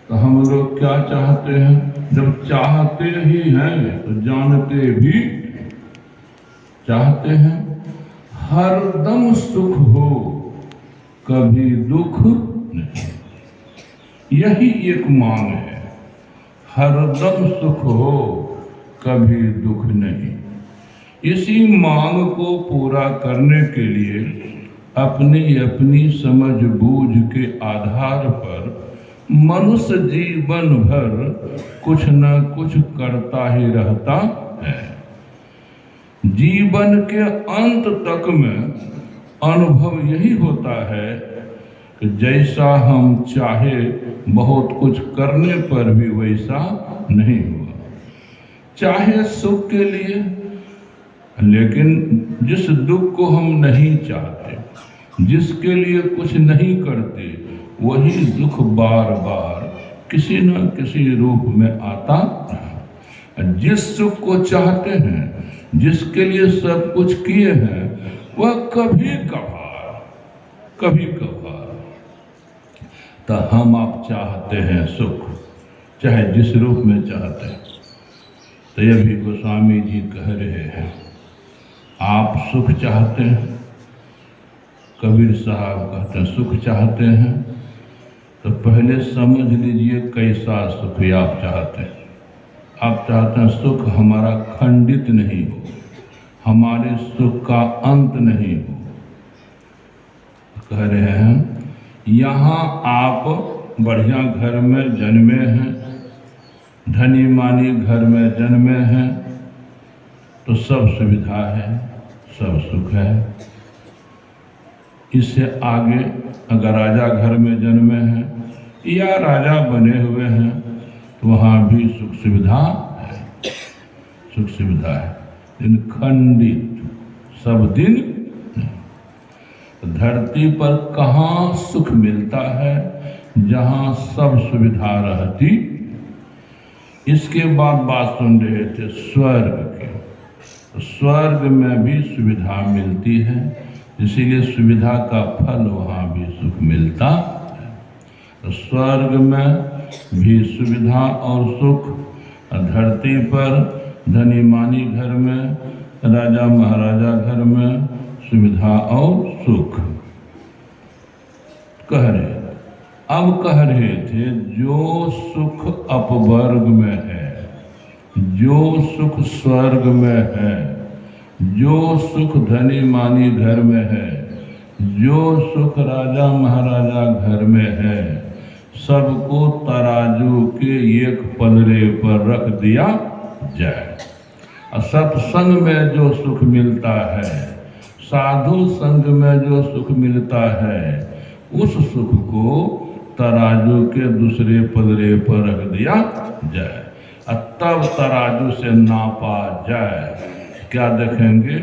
तो हम लोग क्या चाहते हैं? जब चाहते ही हैं तो जानते भी चाहते हैं। हरदम सुख हो, कभी दुख नहीं, यही एक मांग है। हरदम सुख हो, कभी दुख नहीं। इसी मांग को पूरा करने के लिए अपनी अपनी समझ बूझ के आधार पर मनुष्य जीवन भर कुछ न कुछ करता ही रहता है। जीवन के अंत तक में अनुभव यही होता है कि जैसा हम चाहे बहुत कुछ करने पर भी वैसा नहीं हुआ। चाहे सुख के लिए, लेकिन जिस दुख को हम नहीं चाहते, जिसके लिए कुछ नहीं करते, वही दुख बार बार किसी न किसी रूप में आता है। जिस सुख को चाहते हैं, जिसके लिए सब कुछ किए हैं, वह कभी कभार तो हम आप चाहते हैं सुख, चाहे जिस रूप में चाहते हैं। तो ये भी गोस्वामी जी कह रहे हैं, आप सुख चाहते हैं, कबीर साहब कहते हैं सुख चाहते हैं, तो पहले समझ लीजिए कैसा सुख आप चाहते हैं। आप चाहते हैं सुख हमारा खंडित नहीं हो, हमारे सुख का अंत नहीं हो। कह रहे हैं यहाँ आप बढ़िया घर में जन्मे हैं, धनी मानी घर में जन्मे हैं, तो सब सुविधा है, सब सुख है। इससे आगे अगर राजा घर में जन्मे हैं या राजा बने हुए हैं, तो वहाँ भी सुख सुविधा है, सुख सुविधा है, लेकिन खंडित सब दिन। धरती पर कहाँ सुख मिलता है? जहाँ सब सुविधा रहती। इसके बाद बात सुन रहे थे स्वर्ग की। तो स्वर्ग में भी सुविधा मिलती है, इसीलिए सुविधा का फल वहाँ भी सुख मिलता है। तो स्वर्ग में भी सुविधा और सुख, धरती पर धनी मानी घर में, राजा महाराजा घर में सुविधा और सुख। कह रहे थे जो सुख अपवर्ग में है, जो सुख स्वर्ग में है, जो सुख धनी मानी घर में है, जो सुख राजा महाराजा घर में है, सबको तराजू के एक पलड़े पर रख दिया जाए। सत्संग में जो सुख मिलता है, साधु संग में जो सुख मिलता है, उस सुख को तराजू के दूसरे पलड़े पर रख दिया जाए, तब तराजू से नापा जाए। क्या देखेंगे?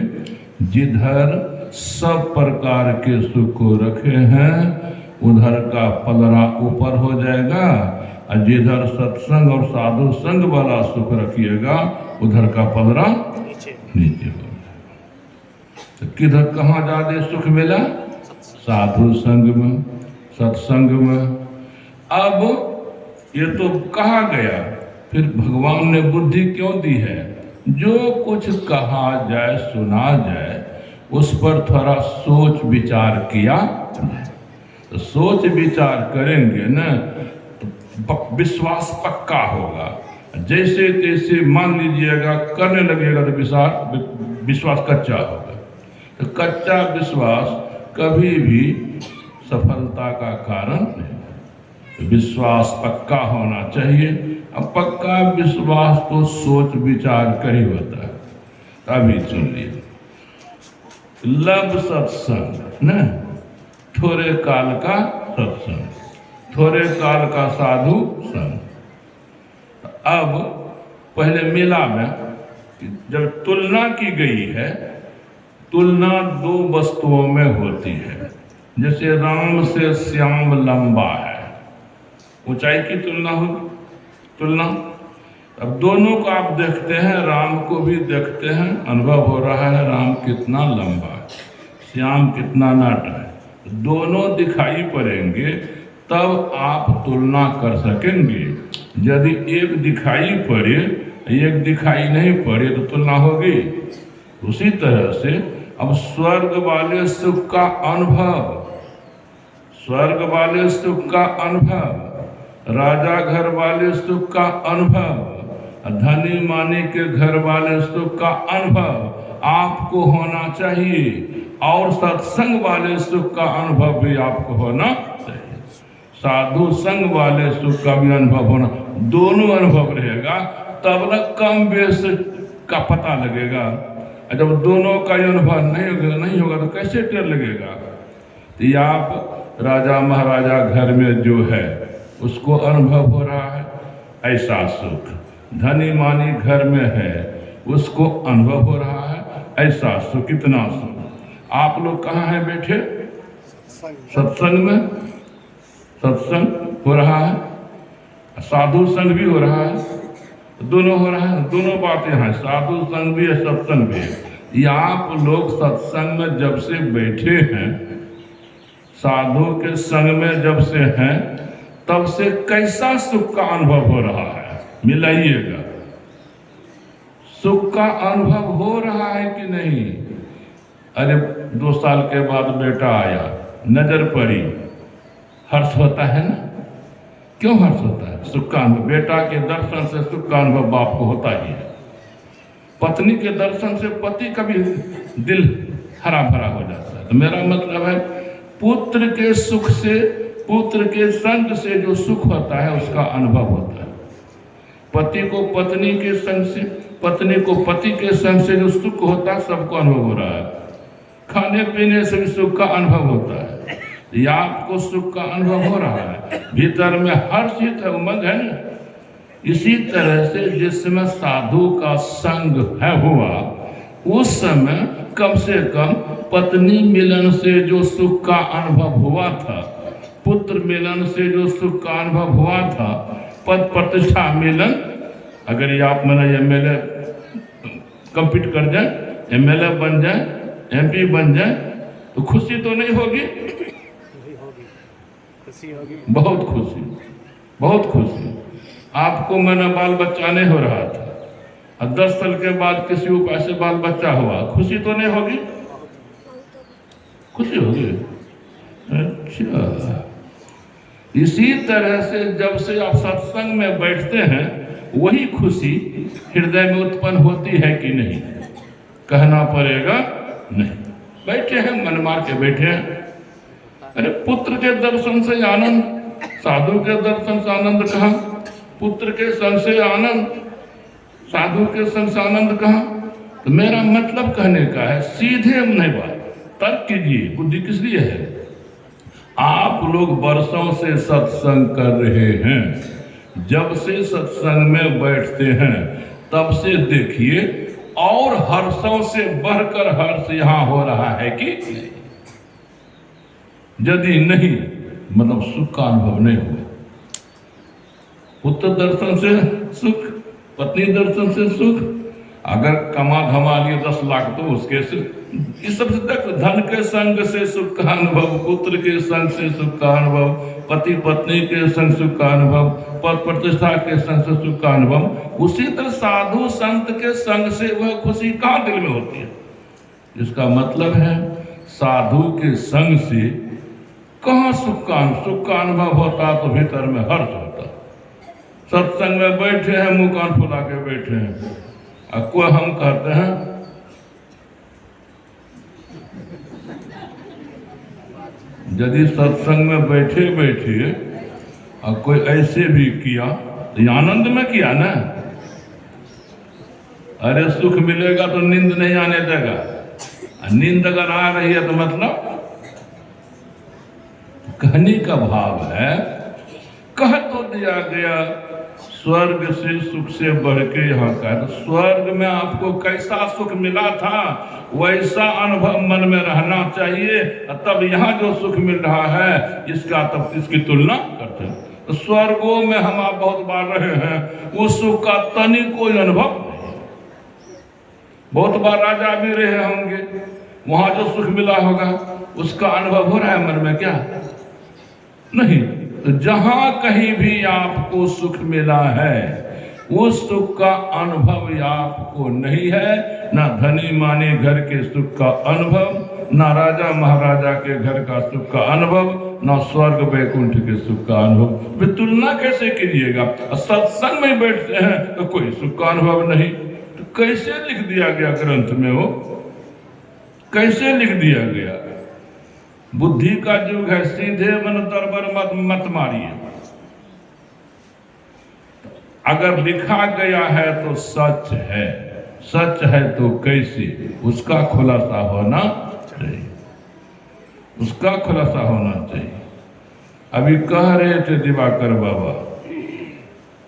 जिधर सब प्रकार के सुख को रखे हैं, उधर का पलड़ा ऊपर हो जाएगा, और जिधर सत्संग और साधु संग वाला सुख रखिएगा, उधर का पलड़ा नीचे हो। तो किधर कहाँ ज्यादा सुख मिला? साधु संग में, सत्संग में। अब ये तो कहा गया, फिर भगवान ने बुद्धि क्यों दी है? जो कुछ कहा जाए, सुना जाए, उस पर थोड़ा सोच विचार किया। तो सोच विचार करेंगे ना, तो विश्वास पक्का होगा। जैसे तैसे मान लीजिएगा, करने लगेगा तो विश्वास कच्चा होगा। तो कच्चा विश्वास कभी भी सफलता का कारण नहीं। तो विश्वास पक्का होना चाहिए। अब पक्का विश्वास तो सोच विचार कर ही होता है। अभी सुन लीजिए, लब सत्संग न, थोड़े काल का सत्संग, थोड़े काल का साधु संग। अब पहले मेला में जब तुलना की गई है, तुलना दो वस्तुओं में होती है। जैसे राम से श्याम लंबा है, ऊंचाई की तुलना होगी। तुलना अब दोनों को आप देखते हैं, राम को भी देखते हैं, अनुभव हो रहा है राम कितना लंबा है, श्याम कितना नाटा है। दोनों दिखाई पड़ेंगे, तब आप तुलना कर सकेंगे। यदि एक दिखाई पड़े एक दिखाई नहीं पड़े तो तुलना होगी। उसी तरह से अब स्वर्ग वाले सुख का अनुभव, स्वर्ग वाले सुख का अनुभव, राजा घर वाले सुख का अनुभव, धनी मानी के घर वाले सुख का अनुभव आपको होना चाहिए, और सत्संग वाले सुख का अनुभव भी आपको होना चाहिए। साधु संग वाले सुख का भी अनुभव होना, दोनों अनुभव रहेगा तब न कम बेस का पता लगेगा। जब दोनों का अनुभव नहीं होगा तो कैसे टेर लगेगा। तो आप राजा महाराजा घर में जो है उसको अनुभव हो रहा है ऐसा सुख, धनी मानी घर में है उसको अनुभव हो रहा है ऐसा सुख। कितना सुख। आप लोग कहाँ हैं बैठे? सत्संग में। सत्संग हो रहा है, साधु संग भी हो रहा है, दोनों हो रहा है। दोनों बातें हैं, साधु संग भी है, सत्संग भी है। ये आप लोग सत्संग में जब से बैठे हैं, साधु के संग में जब से हैं, तब से कैसा सुख का अनुभव हो रहा है? मिलाइएगा। सुख का अनुभव हो रहा है कि नहीं? अरे 2 साल के बाद बेटा आया, नजर पड़ी, हर्ष होता है ना? क्यों हर्ष होता है? सुख का अनुभव। बेटा के दर्शन से सुख का अनुभव बाप को होता ही है। पत्नी के दर्शन से पति का भी दिल हरा भरा हो जाता है। तो मेरा मतलब है पुत्र के सुख से, पुत्र के संग से जो सुख होता है उसका अनुभव होता है। पति को पत्नी के संग से, पत्नी को पति के संग से जो सुख होता है सबको अनुभव हो रहा है। खाने पीने से भी सुख का अनुभव होता है। या आपको सुख का अनुभव हो रहा है, भीतर में हर्षित है, उमंग है ना। इसी तरह से जिस समय साधु का संग है हुआ, उस समय कम से कम पत्नी मिलन से जो सुख का अनुभव हुआ था, पुत्र मिलन से जो सुख का अनुभव हुआ था, पद प्रतिष्ठा मिलन, अगर ये आप मैंने एमएलए कंपीट कर जाए, एमएलए बन जाए, एमपी बन जाए, तो खुशी तो नहीं होगी? बहुत खुशी, बहुत खुशी। आपको मैंने बाल बच्चा नहीं हो रहा था, और 10 साल के बाद किसी उपाय से बाल बच्चा हुआ, खुशी तो नहीं होगी? खुशी होगी। अच्छा, इसी तरह से जब से आप सत्संग में बैठते हैं, वही खुशी हृदय में उत्पन्न होती है कि नहीं? कहना पड़ेगा नहीं। बैठे हैं, मन मार के बैठे हैं। अरे पुत्र के दर्शन से आनंद, साधु के दर्शन से आनंद कहाँ? पुत्र के संग से आनंद, साधु के संग से आनंद कहाँ? तो मेरा मतलब कहने का है, सीधे नहीं बात, तर्क कीजिए। बुद्धि किस लिए है? आप लोग वर्षों से सत्संग कर रहे हैं, जब से सत्संग में बैठते हैं तब से देखिए, और हर्षों से बढ़कर हर्ष यहाँ हो रहा है कि नहीं? यदि नहीं, मतलब सुख का अनुभव नहीं हुआ। पुत्र दर्शन से सुख, पत्नी दर्शन से सुख, अगर कमा धमा लिए 10 लाख तो उसके से इस सब तक धन के संग से सुख का अनुभव, पुत्र के संग से सुख का अनुभव, पति पत्नी के संग सुख का अनुभव, पद प्रतिष्ठा के संग से सुख का अनुभव। उसी तरह साधु संत के संग से वह खुशी कहाँ दिल में होती है? इसका मतलब है साधु के संग से कहाँ सुख का अनुभव होता, तो भीतर में हर्ष होता। सत्संग में बैठे हैं, मुंह कान फुला के बैठे हैं, और कोई हम कहते हैं यदि सत्संग में बैठे बैठे और कोई ऐसे भी किया तो आनंद में किया ना। अरे सुख मिलेगा तो नींद नहीं आने देगा, नींद अगर आ रही है तो मतलब कहने का भाव है, कह तो दिया गया स्वर्ग से सुख से बढ़ के यहाँ का। तो स्वर्ग में आपको कैसा सुख मिला था, वैसा अनुभव मन में रहना चाहिए, तब यहाँ जो सुख मिल रहा है इसका तब इसकी तुलना करते हैं। तो स्वर्गों में हम आप बहुत बार रहे हैं, उस सुख का तनी कोई अनुभव नहीं। बहुत बार राजा भी रहे होंगे, वहां जो सुख मिला होगा उसका अनुभव हो रहा है मन में क्या? नहीं। तो जहां कहीं भी आपको सुख मिला है, उस सुख का अनुभव आपको नहीं है। ना धनी माने घर के सुख का अनुभव, ना राजा महाराजा के घर का सुख का अनुभव, ना स्वर्ग वैकुंठ के सुख का अनुभव। वे तुलना कैसे कीजिएगा? सत्संग में बैठते हैं तो कोई सुख का अनुभव नहीं, तो कैसे लिख दिया गया ग्रंथ में? वो कैसे लिख दिया गया? बुद्धि का युग है, सीधे मन दरबर मत मारिए। अगर लिखा गया है तो सच है, सच है तो कैसे? उसका खुलासा होना चाहिए, उसका खुलासा होना चाहिए। अभी कह रहे थे दिवाकर बाबा,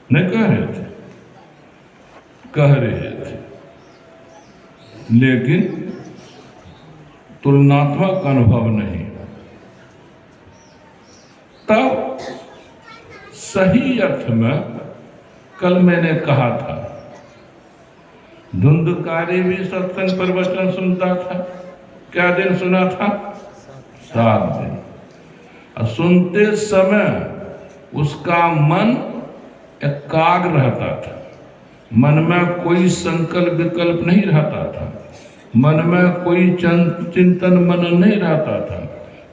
नहीं कह रहे थे? कह रहे थे, लेकिन तुलनात्मक अनुभव नहीं। तब सही अर्थ में कल मैंने कहा था, धुंधकारी भी सत्संग प्रवचन सुनता था। क्या दिन सुना था? 7 दिन। और सुनते समय उसका मन एकाग्र रहता था, मन में कोई संकल्प विकल्प नहीं रहता था, मन में कोई चिंतन मनन नहीं रहता था,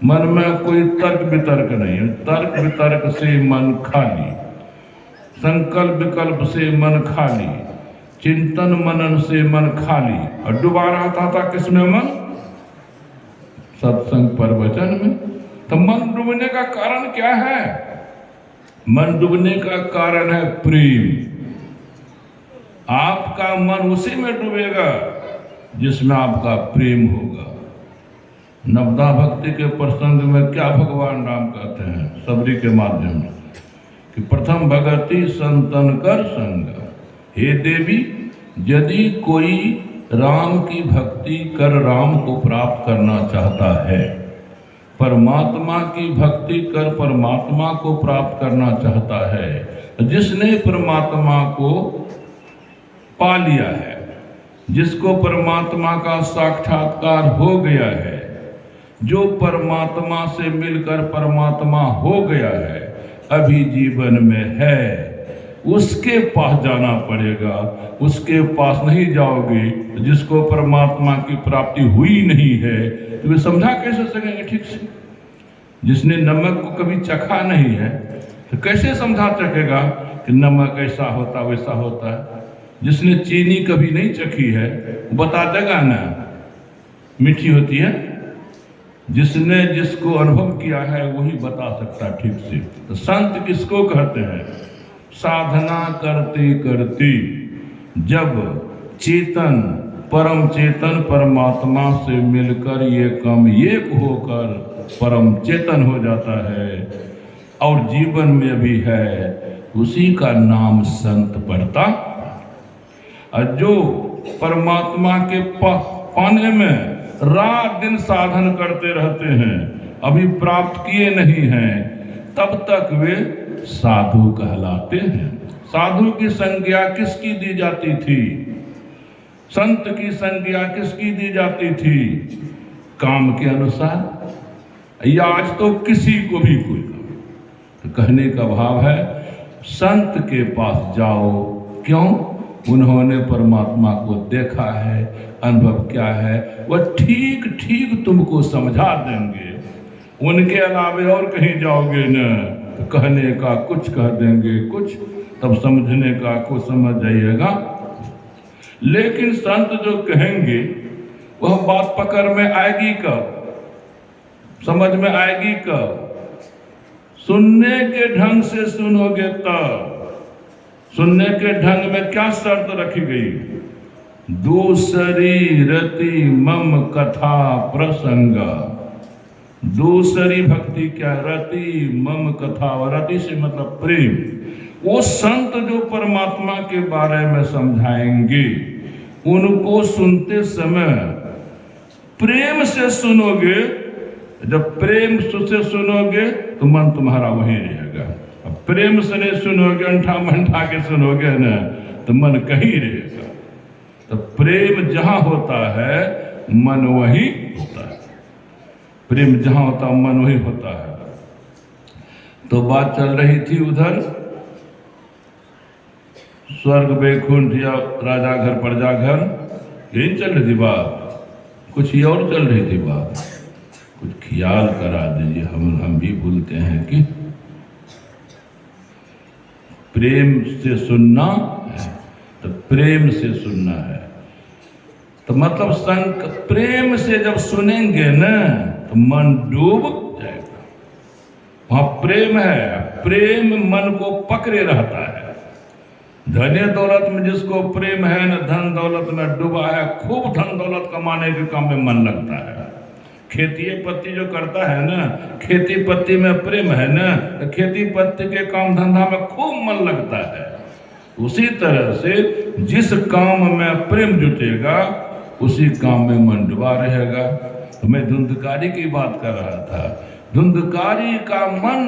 मन में कोई तर्क वितर्क नहीं। तर्क वितर्क से मन खाली, संकल्प विकल्प से मन खाली, चिंतन मनन से मन खाली। और डूबा रहता था किसमें? मन सत्संग प्रवचन में। तो मन डूबने का कारण क्या है? मन डूबने का कारण है प्रेम। आपका मन उसी में डूबेगा जिसमें आपका प्रेम होगा। नवदा भक्ति के प्रसंग में क्या भगवान राम कहते हैं सबरी के माध्यम से कि प्रथम भगति संतन कर संग। हे देवी, यदि कोई राम की भक्ति कर राम को प्राप्त करना चाहता है, परमात्मा की भक्ति कर परमात्मा को प्राप्त करना चाहता है, जिसने परमात्मा को पा लिया है, जिसको परमात्मा का साक्षात्कार हो गया है, जो परमात्मा से मिलकर परमात्मा हो गया है, अभी जीवन में है, उसके पास जाना पड़ेगा। उसके पास नहीं जाओगे जिसको परमात्मा की प्राप्ति हुई नहीं है, तो वे समझा कैसे सकेंगे ठीक से? जिसने नमक को कभी चखा नहीं है तो कैसे समझा सकेगा कि नमक ऐसा होता वैसा होता है? जिसने चीनी कभी नहीं चखी है बता देगा ना मीठी होती है। जिसने जिसको अनुभव किया है वही बता सकता ठीक से। तो संत किसको कहते हैं? साधना करते करते जब चेतन परम चेतन परमात्मा से मिलकर ये कम एक होकर परम चेतन हो जाता है और जीवन में भी है, उसी का नाम संत पड़ता। और जो परमात्मा के पाने में रात दिन साधन करते रहते हैं, अभी प्राप्त किए नहीं हैं, तब तक वे साधु कहलाते हैं। साधु की संज्ञा किसकी दी जाती थी? संत की संज्ञा किसकी दी जाती थी? काम के अनुसार। या आज तो किसी को भी कोई काम। तो कहने का भाव है संत के पास जाओ। क्यों? उन्होंने परमात्मा को देखा है, अनुभव क्या है, वह ठीक ठीक तुमको समझा देंगे। उनके अलावे और कहीं जाओगे न तो कहने का कुछ कह देंगे कुछ, तब समझने का कुछ समझ जाइएगा। लेकिन संत जो कहेंगे वह बात पकड़ में आएगी कब? समझ में आएगी कब? सुनने के ढंग से सुनोगे तब। सुनने के ढंग में क्या शर्त रखी गई? दूसरी रति मम कथा प्रसंग। दूसरी भक्ति क्या? रति मम कथा। रति से मतलब प्रेम। वो संत जो परमात्मा के बारे में समझाएंगे, उनको सुनते समय प्रेम से सुनोगे। जब प्रेम से सुनोगे तो मन तुम्हारा वहीं रहेगा। अब प्रेम से नहीं सुनोगे, अंठा मंठा के सुनोगे ना, तो मन कहीं रहेगा। तो प्रेम जहां होता है मन वहीं होता है। प्रेम जहां होता है मन वहीं होता है। तो बात चल रही थी उधर स्वर्ग वैकुंठ या राजा घर प्रजा घर, यही चल रही थी बात, कुछ ही और चल रही थी बात। कुछ ख्याल करा दीजिए, हम भी भूलते हैं कि प्रेम से सुनना है, तो प्रेम से सुनना है, तो मतलब प्रेम से जब सुनेंगे ना तो मन डूब जाएगा। वहां प्रेम है, प्रेम मन को पकड़े रहता है। धन दौलत में जिसको प्रेम है न, धन दौलत में डूबा है, खूब धन दौलत कमाने के काम में मन लगता है। खेती पत्ती जो करता है ना, खेती पत्ती में प्रेम है ना, तो खेती पत्ती के काम धंधा में खूब मन लगता है। उसी तरह से जिस काम में प्रेम जुटेगा उसी काम में मन डूबा रहेगा। तो मैं धुंधकारी की बात कर रहा था। धुंधकारी का मन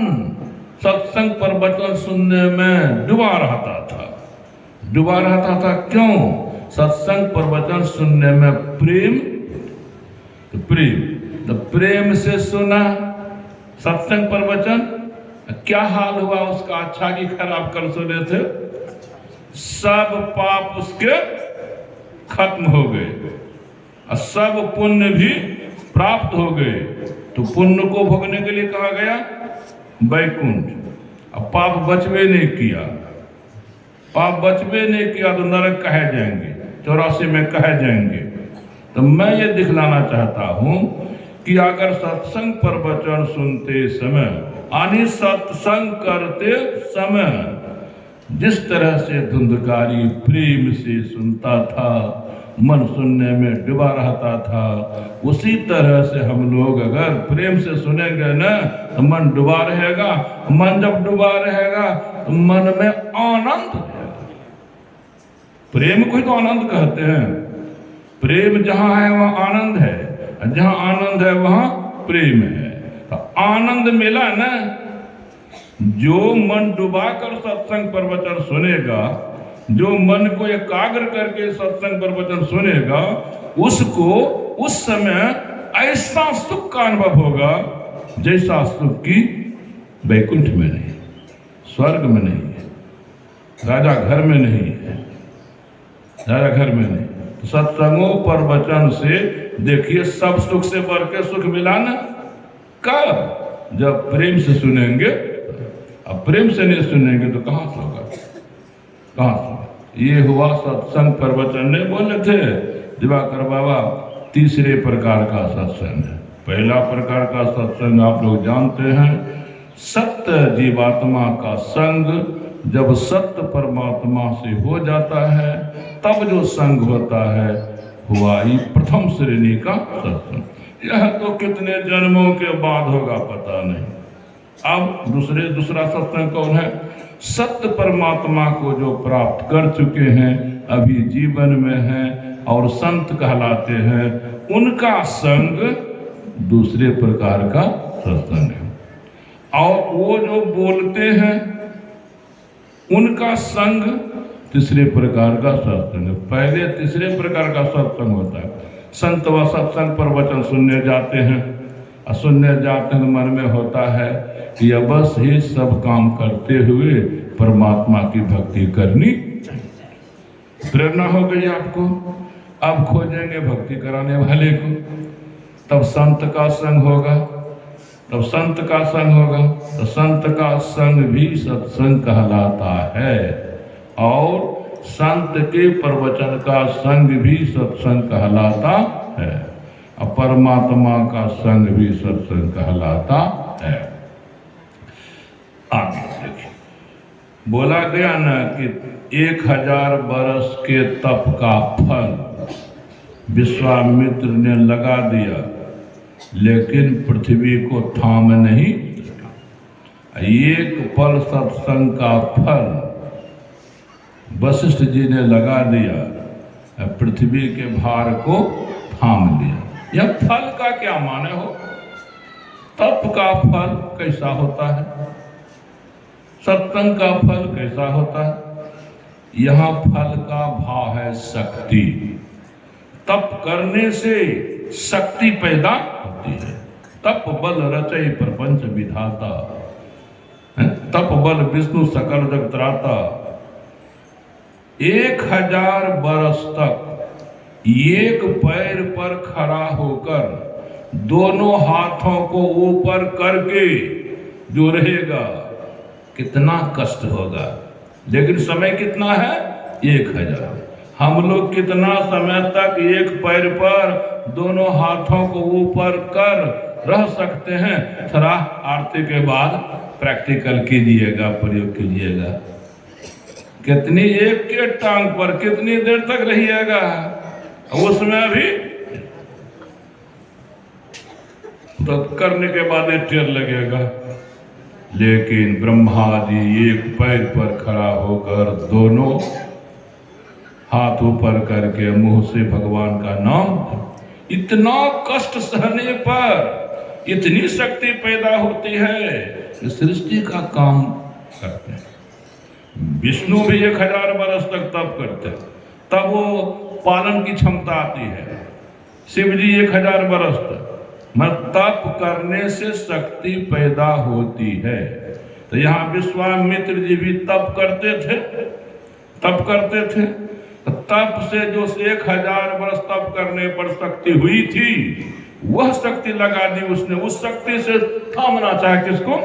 सत्संग पर वचन सुनने में डूबा रहता था, डूबा रहता था। क्यों? सत्संग पर वचन सुनने में प्रेम, तो प्रेम से सुना सत्संग पर वचन, क्या हाल हुआ उसका? अच्छा की खराब कर सुने थे, सब पाप उसके खत्म हो गए और सब पुण्य भी प्राप्त हो गए। तो पुण्य को भोगने के लिए कहा गया वैकुंठ। अब पाप बचवे नहीं किया, पाप बचवे नहीं किया तो नरक कहे जाएंगे, 84 में कहे जाएंगे। तो मैं ये दिखलाना चाहता हूं कि अगर सत्संग पर वचन सुनते समय यानी सत्संग करते समय जिस तरह से धुंधकारी प्रेम से सुनता था, मन सुनने में डूबा रहता था, उसी तरह से हम लोग अगर प्रेम से सुनेंगे ना तो मन डूबा रहेगा। मन जब डूबा रहेगा तो मन में आनंद रहेगा। प्रेम को ही तो आनंद कहते हैं। प्रेम जहां है वहां आनंद है, जहां आनंद है वहां प्रेम है। तो आनंद मिला ना, जो मन डुबाकर सत्संग पर वचन सुनेगा, जो मन को एकाग्र करके सत्संग पर वचन सुनेगा, उसको उस समय ऐसा सुख का अनुभव होगा जैसा सुख की वैकुंठ में नहीं, स्वर्ग में नहीं है, राजा घर में नहीं है, राजा घर में नहीं। तो सत्संगों पर वचन से देखिए सब सुख से बढ़ के सुख मिला ना। कब? जब प्रेम से सुनेंगे। अब प्रेम से नहीं सुनेंगे तो कहां से होगा, कहां से? ये हुआ सत्संग पर वचन नहीं बोले थे दिवाकर बाबा, तीसरे प्रकार का सत्संग है। पहला प्रकार का सत्संग आप लोग जानते हैं, सत्य जीवात्मा का संग। जब सत्य परमात्मा से हो जाता है तब जो संग होता है हुआ ही प्रथम श्रेणी का सत्संग। यह तो कितने जन्मों के बाद होगा पता नहीं। अब दूसरा सत्संग कौन है? सत्य परमात्मा को जो प्राप्त कर चुके हैं, अभी जीवन में हैं और संत कहलाते हैं, उनका संग दूसरे प्रकार का सत्संग है। और वो जो बोलते हैं उनका संग तीसरे प्रकार का सत्संग है। पहले तीसरे प्रकार का सत्संग होता है, संत व सत्संग पर वचन सुनने जाते हैं और सुनने जाते हैं मन में होता है कि अब बस ही सब काम करते हुए परमात्मा की भक्ति करनी। प्रेरणा हो गई आपको, अब खोजेंगे भक्ति कराने वाले को, तब संत का संग होगा, तब संत का संग होगा। तो संत का संग भी सत्संग कहलाता है और संत के प्रवचन का संग भी सत्संग कहलाता है और परमात्मा का संग भी सत्संग कहलाता है। आगे देखिए, बोला गया ना कि 1000 बरस के तप का फल विश्वामित्र ने लगा दिया, लेकिन पृथ्वी को थाम नहीं। एक पल सत्संग का फल वशिष्ठ जी ने लगा दिया, पृथ्वी के भार को थाम लिया। यह फल का क्या माने हो? तप का फल कैसा होता है, सत्संग का फल कैसा होता है? यहाँ फल का भाव है शक्ति। तप करने से शक्ति पैदा होती है। तप बल रचई प्रपंच विधाता, तप बल विष्णु सकल जग त्राता। 1000 बरस तक एक पैर पर खड़ा होकर दोनों हाथों को ऊपर करके जो रहेगा कितना कष्ट होगा। लेकिन समय कितना है? 1000। हम लोग कितना समय तक एक पैर पर दोनों हाथों को ऊपर कर रह सकते हैं? थोड़ा आरती के बाद प्रैक्टिकल कीजिएगा, प्रयोग कीजिएगा। कितनी एक के टांग पर कितनी देर तक रहिएगा? उसमें भी तो करने के बाद एक टेर लगेगा। लेकिन ब्रह्मा जी एक पैर पर खड़ा होकर दोनों हाथ ऊपर करके मुंह से भगवान का नाम, इतना कष्ट सहने पर इतनी शक्ति पैदा होती है, सृष्टि का काम करते हैं। विष्णु भी 1000 वर्ष तक तप करते हैं, तब वो पालन की क्षमता आती है। शिव जी 1000 वर्ष तक, मतलब तप करने से शक्ति पैदा होती है। तो यहाँ विश्वामित्र जी भी तप करते थे। तप से जो 1000 वर्ष तप करने पर शक्ति हुई थी, वह शक्ति लगा दी उसने। उस शक्ति से थामना चाहे किसको?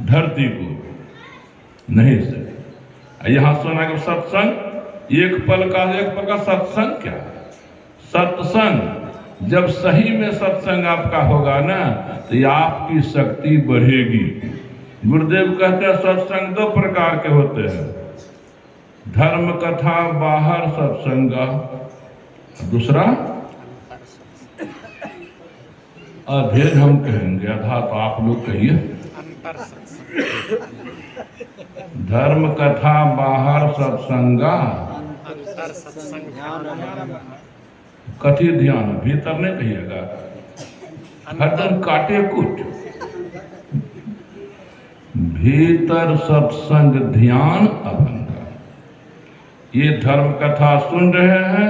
धरती को नहीं सके। यहां सुना कि सत्संग एक पल का सत्संग। क्या सत्संग? जब सही में सत्संग आपका होगा ना, तो ये आपकी शक्ति बढ़ेगी। गुरुदेव कहते हैं सत्संग 2 प्रकार के होते हैं, धर्म कथा बाहर सत्संगा, दूसरा अभेद हम कहेंगे, आधा तो आप लोग कहिए। धर्म कथा बाहर सत्संगा, कथी ध्यान, भीतर नहीं कहिएगा, हरदम काटे कुट। भीतर सत्संग ध्यान अभंगा। ये धर्म कथा सुन रहे हैं,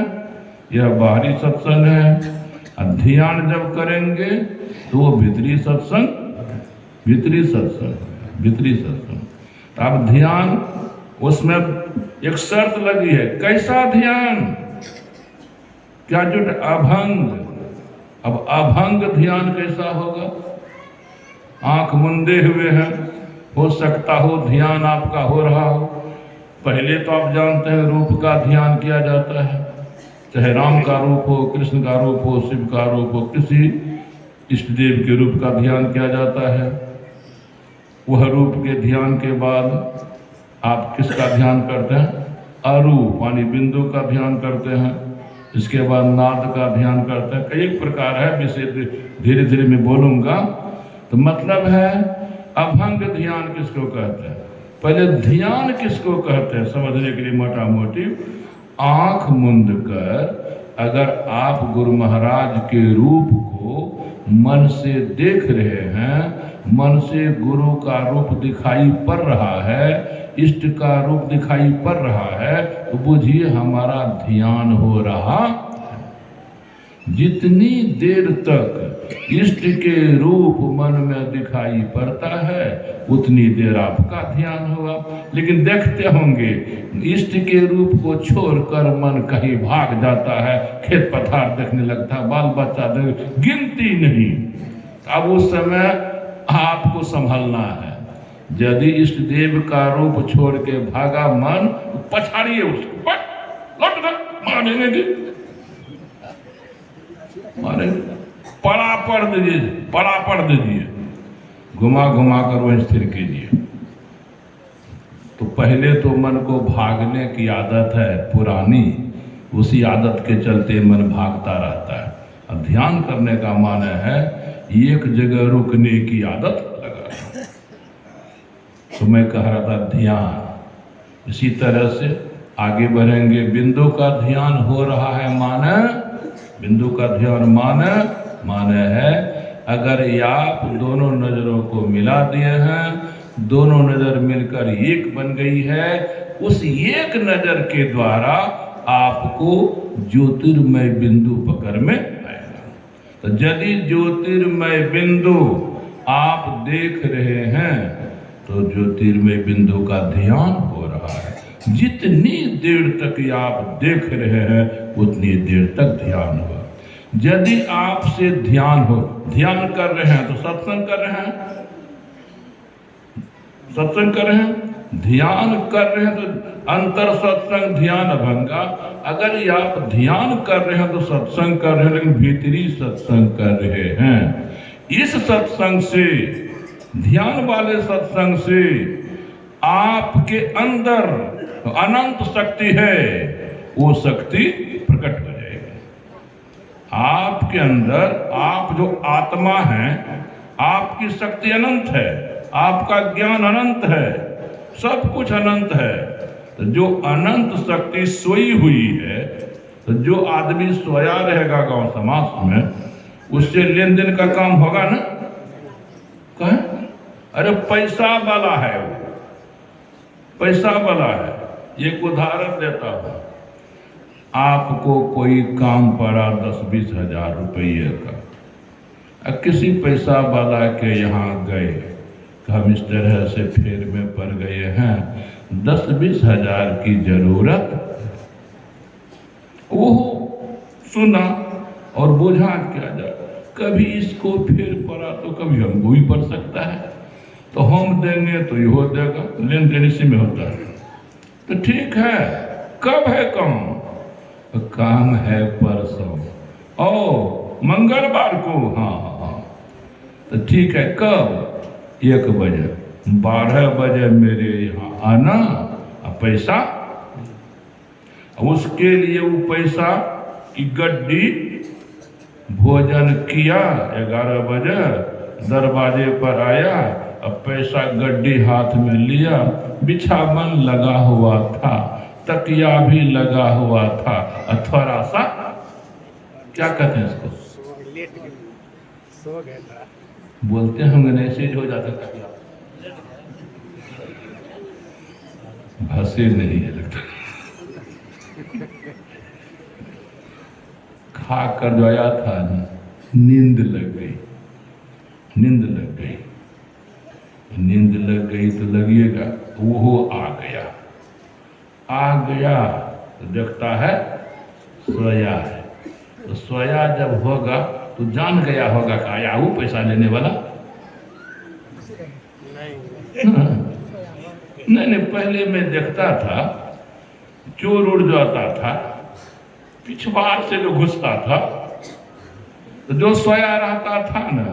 यह बाहरी सत्संग है। ध्यान जब करेंगे तो वो भीतरी सत्संग। अब ध्यान, उसमें एक शर्त लगी है। कैसा ध्यान? क्या जो अभंग। अब अभंग ध्यान कैसा होगा? आंख मुंदे हुए हैं, हो सकता हो ध्यान आपका हो रहा हो। पहले तो आप जानते हैं रूप का ध्यान किया जाता है, चाहे राम का रूप हो, कृष्ण का रूप हो, शिव का रूप हो, किसी इष्ट देव के रूप का ध्यान किया जाता है। वह रूप के ध्यान के बाद आप किसका ध्यान करते हैं? अरूप यानी बिंदु का ध्यान करते हैं। इसके बाद नाद का ध्यान करते हैं। कई प्रकार है, विषय धीरे धीरे मैं बोलूंगा। तो मतलब है अभंग ध्यान किसको कहते हैं? पहले ध्यान किसको कहते हैं समझने के लिए मोटा मोटी, आंख मूंद कर अगर आप गुरु महाराज के रूप को मन से देख रहे हैं, मन से गुरु का रूप दिखाई पड़ रहा है, इष्ट का रूप दिखाई पड़ रहा है, तो बुझिए हमारा ध्यान हो रहा है। जितनी देर तक इष्ट के रूप मन में दिखाई पड़ता है, उतनी देर आपका ध्यान होगा। लेकिन देखते होंगे इष्ट के रूप को छोड़कर मन कहीं भाग जाता है, खेत पथार देखने लगता है, बाल बच्चा देख, गिनती नहीं। अब उस समय आपको संभलना है। यदि इष्ट देव का रूप छोड़ के भागा मन, पछाड़िए उसको, मारेंगे, मारे पड़ दीजिए, घुमा घुमा कर वह स्थिर कीजिए। तो पहले तो मन को भागने की आदत है पुरानी, उसी आदत के चलते मन भागता रहता है। अब ध्यान करने का माने है एक जगह रुकने की आदत लगा। तो मैं कह रहा था ध्यान। इसी तरह से आगे बढ़ेंगे। बिंदु का ध्यान हो रहा है माने, बिंदु का ध्यान माने है अगर आप दोनों नजरों को मिला दिए हैं, दोनों नजर मिलकर एक बन गई है, उस एक नजर के द्वारा आपको ज्योतिर्मय बिंदु पकड़ में आएगा। तो यदि ज्योतिर्मय बिंदु आप देख रहे हैं तो ज्योतिर्मय बिंदु का ध्यान हो रहा है। जितनी देर तक आप देख रहे हैं उतनी देर तक ध्यान हो। यदि आपसे ध्यान हो, ध्यान कर रहे हैं तो सत्संग कर रहे हैं, सत्संग कर रहे हैं, ध्यान कर रहे हैं तो अंतर सत्संग ध्यान अभंगा। अगर आप ध्यान कर रहे हैं तो सत्संग कर रहे हैं, लेकिन भीतरी सत्संग कर रहे हैं। इस सत्संग से, ध्यान वाले सत्संग से आपके अंदर अनंत शक्ति है, वो शक्ति प्रकट हो जाएगी आपके अंदर। आप जो आत्मा है, आपकी शक्ति अनंत है, आपका ज्ञान अनंत है, सब कुछ अनंत है। तो जो अनंत शक्ति सोई हुई है, तो जो आदमी सोया रहेगा गांव समाज में, उससे लेन देन का काम होगा ना? कहें अरे पैसा वाला है वो, पैसा वाला है। एक उदाहरण देता हूं, आपको कोई काम पड़ा 10-20 हजार रुपये का, किसी पैसा वाला के यहाँ गए, हम इस तरह से फेर में पड़ गए हैं, 10-20 हजार की जरूरत। वो सुना और बोझा क्या जाए, कभी इसको फेर पड़ा तो कभी हमको भी पड़ सकता है, तो हम देंगे तो ये देगा, लेन देन इसी में होता है। तो ठीक है, कब है काम? काम है परसों, ओ मंगलवार को। हाँ, तो ठीक है, कब? 1 बजे, 12 बजे मेरे यहाँ आना। पैसा, उसके लिए वो पैसा की गड्डी, भोजन किया, 11 बजे दरवाजे पर आया, अब पैसा गड्डी हाथ में लिया, बिछावन लगा हुआ था, तकिया भी लगा हुआ था, थोड़ा सा क्या कहते हैं इसको, सो गया, बोलते होंगे ना, ऐसे हो जाता था, हंसे नहीं है लगता। खा कर जो आया था, नींद लग गई, नींद लग गई, नींद लग गई तो लगिएगा वो आ गया, आ गया तो देखता है सोया है। तो सोया जब होगा तो जान गया होगा कि आया हूँ पैसा लेने वाला। नहीं, पहले मैं देखता था चोर उड़ जाता था, पिछवाड़ से जो घुसता था, तो जो सोया रहता था ना,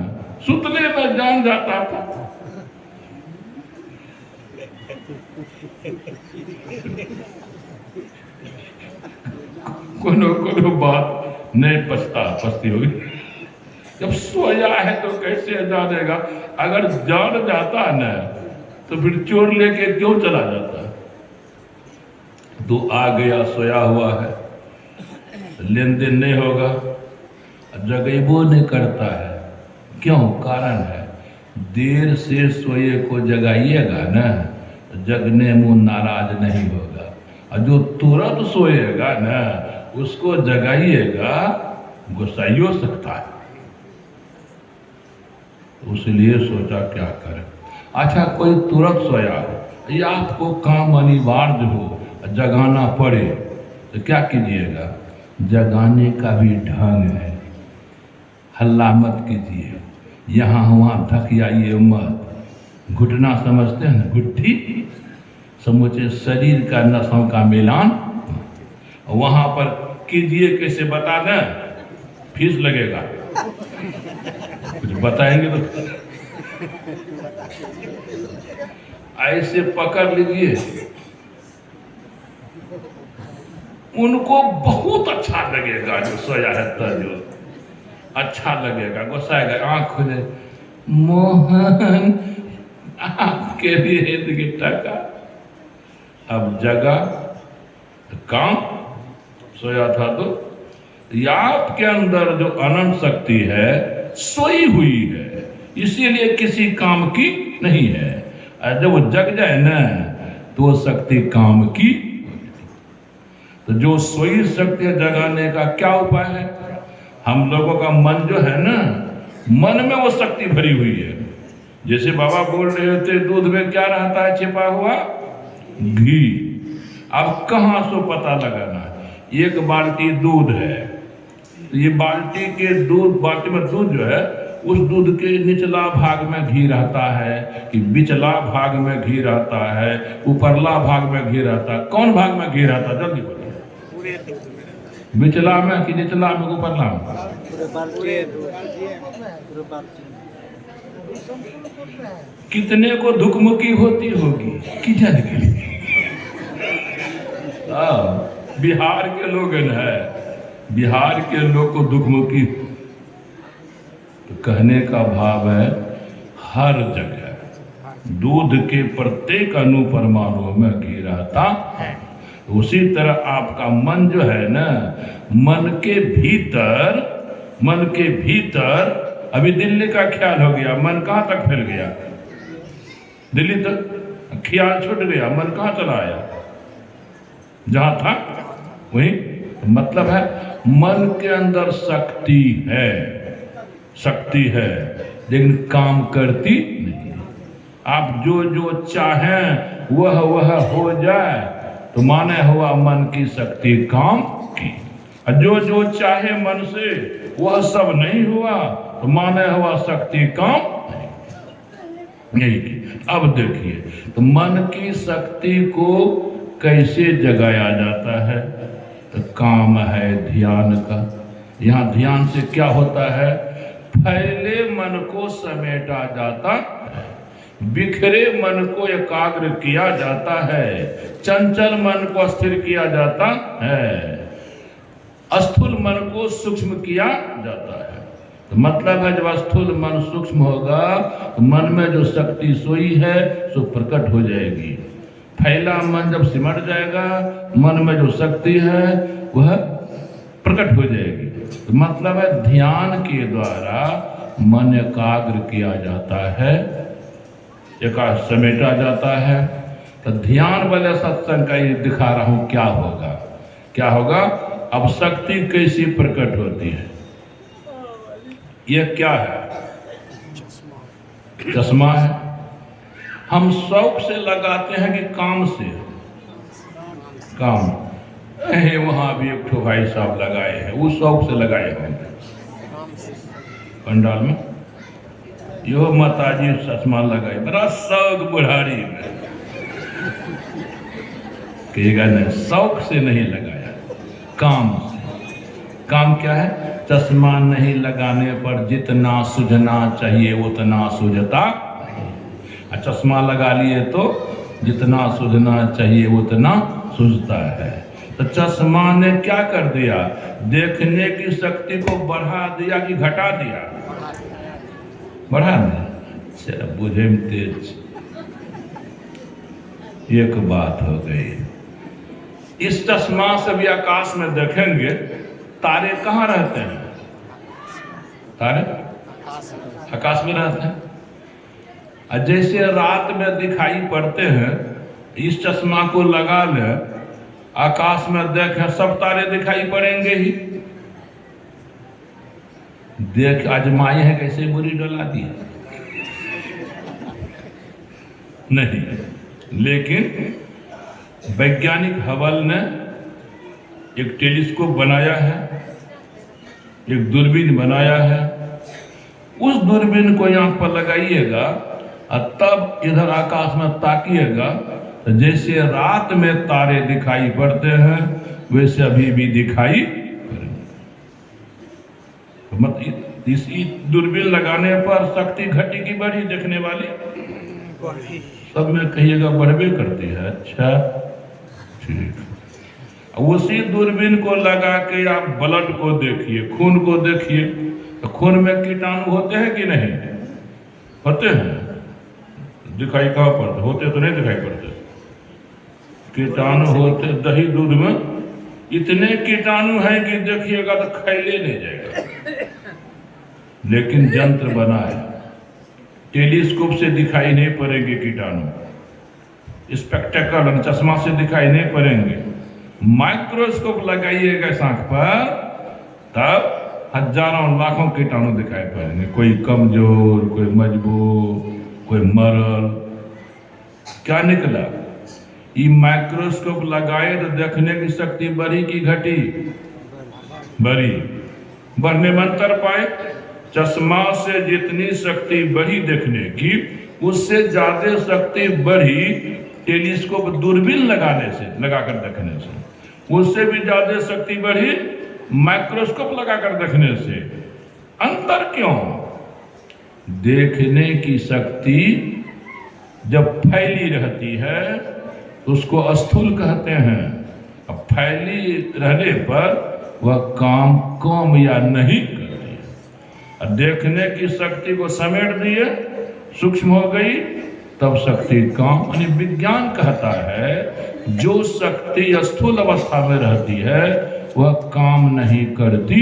सुतले में जान जाता था। कोनो बात नहीं पछती होगी। जब सोया है तो कैसे जानेगा? अगर जान जाता ना तो फिर चोर लेके क्यों चला जाता? तो आ गया, सोया हुआ है, लेन देन नहीं होगा, जगेबो नहीं करता है। क्यों? कारण है, देर से सोए को जगाइएगा ना, जगने मुंह नाराज नहीं होगा, और जो तुरंत सोएगा ना उसको जगाइएगा, गुस्साइयो सकता है। उसलिए सोचा क्या करें। अच्छा, कोई तुरंत सोया हो या आपको काम अनिवार्य हो, जगाना पड़े, तो क्या कीजिएगा? जगाने का भी ढंग है, हल्ला मत कीजिए, यहाँ वहाँ धकियाइए मत। घुटना समझते हैं ना, घुट्टी, समूचे शरीर का नसों का मिलान, वहाँ पर कीजिए। कैसे बता दें? फीस लगेगा, कुछ बताएंगे तो ऐसे पकड़ लीजिए, उनको बहुत अच्छा लगेगा। जो सोया है जो अच्छा लगेगा, गुस्साएगा, आंख खुले, मोहन आपके लिए गिट्टा का। अब जगा काम, सोया था तो आपके अंदर जो अनंत शक्ति है सोई हुई है, इसीलिए किसी काम की नहीं है। जब वो जग जाए ना तो शक्ति काम की। तो जो सोई शक्ति जगाने का क्या उपाय है? हम लोगों का मन जो है ना, मन में वो शक्ति भरी हुई है, जैसे बाबा बोल रहे होते दूध में क्या रहता है छिपा हुआ? घी। अब कहाँ से पता लगाना है? एक बाल्टी दूध है, तो ये बाल्टी में दूध जो है, उस दूध के निचला भाग में घी रहता है कि बिचला भाग में घी रहता है, ऊपरला भाग में घी रहता है? कौन भाग में घी रहता है? जल्दी बोलिए। बिचला में कि निचला में, ऊपरला में? कितने को धुकमुकी होती होगी किचन के लिए? बिहार के लोग है, बिहार के लोग को दुखमुखी। तो कहने का भाव है हर जगह दूध के प्रत्येक अणु परमाणु में घी रहता है। उसी तरह आपका मन जो है ना, मन के भीतर अभी दिल्ली का ख्याल हो गया, मन कहाँ तक फैल गया? दिल्ली तक ख्याल छूट गया, मन कहाँ चला आया? जहां था वही। मतलब है मन के अंदर शक्ति है, लेकिन काम करती नहीं। आप जो चाहें वह हो जाए तो माने हुआ मन की शक्ति काम की, और जो चाहे मन से वह सब नहीं हुआ तो माने हुआ शक्ति काम नहीं की। अब देखिए, तो मन की शक्ति को कैसे जगाया जाता है? तो काम है ध्यान का। यहाँ ध्यान से क्या होता है? फैले मन को समेटा जाता है, बिखरे मन को एकाग्र किया जाता है, चंचल मन को स्थिर किया जाता है, स्थूल मन को सूक्ष्म किया जाता है। तो मतलब है जब स्थूल मन सूक्ष्म होगा तो मन में जो शक्ति सोई है सो प्रकट हो जाएगी। फैला मन जब सिमट जाएगा, मन में जो शक्ति है वह प्रकट हो जाएगी। तो मतलब है ध्यान के द्वारा मन एकाग्र किया जाता है, एकाग्र समेटा जाता है। तो ध्यान वाले सत्संग का ये दिखा रहा हूं क्या होगा। अब शक्ति कैसी प्रकट होती है? यह क्या है? चश्मा है। हम शौक से लगाते हैं कि काम से? काम वहां भी एक ठो भाई साहब लगाए हैं, वो शौक से लगाए होंगे पंडाल में। यो माताजी चश्मा लगाई, बड़ा शौक बुढ़ारी में कहेगा नहीं, शौक से नहीं लगाया, काम से। काम क्या है? चश्मा नहीं लगाने पर जितना सूझना चाहिए उतना सूझता, चश्मा लगा लिए तो जितना सूझना चाहिए उतना सूझता है। तो चश्मा ने क्या कर दिया? देखने की शक्ति को बढ़ा दिया कि घटा दिया? बढ़ा दिया। बुझे में तेज। एक बात हो गई। इस चश्मा से भी आकाश में देखेंगे, तारे कहाँ रहते हैं? तारे आकाश में रहते हैं। जैसे रात में दिखाई पड़ते हैं, इस चश्मा को लगा ले, आकाश में देखें सब तारे दिखाई पड़ेंगे ही। देख आजमाए हैं कैसे बुरी डला दी नहीं, लेकिन वैज्ञानिक हबल ने एक टेलीस्कोप बनाया है, एक दूरबीन बनाया है। उस दूरबीन को आंख पर लगाइएगा और तब इधर आकाश में ताकिएगा, तो जैसे रात में तारे दिखाई पड़ते हैं वैसे अभी भी दिखाई पड़ेंगे। मतलब इस दूरबीन लगाने पर शक्ति घटी की बढ़ी देखने वाली? सब में कहिएगा बढ़वे करती है। अच्छा ठीक। उसी दूरबीन को लगा के आप ब्लड को देखिए, खून को देखिए, तो खून में कीटाणु होते हैं कि नहीं होते हैं? दिखाई कहाँ पड़ते? होते तो नहीं दिखाई पड़ते। कीटाणु होते दही दूध में, इतने कीटाणु हैं कि देखिएगा तो खैले नहीं जाएगा। लेकिन यंत्र बना है, टेलीस्कोप से दिखाई नहीं पड़ेंगे कीटाणु, स्पेक्टेकल चश्मा से दिखाई नहीं पड़ेंगे। माइक्रोस्कोप लगाइएगा आंख पर, तब हजारों लाखों कीटाणु दिखाई पड़ेंगे, कोई कमजोर, कोई मजबूत, कोई मरल, क्या निकला? ये माइक्रोस्कोप लगाए तो देखने की शक्ति बढ़ी कि घटी? बढ़ी। बढ़ने में अंतर पाए, चश्मा से जितनी शक्ति बढ़ी देखने की, उससे ज्यादा शक्ति बढ़ी टेलीस्कोप दूरबीन लगाने से, लगाकर देखने से। उससे भी ज्यादा शक्ति बढ़ी माइक्रोस्कोप लगाकर देखने से। अंतर क्यों? देखने की शक्ति जब फैली रहती है तो उसको स्थूल कहते हैं। अब फैली रहने पर वह काम या नहीं करती है। देखने की शक्ति को समेट दिए, सूक्ष्म हो गई, तब शक्ति काम। यानी विज्ञान कहता है जो शक्ति स्थूल अवस्था में रहती है वह काम नहीं करती,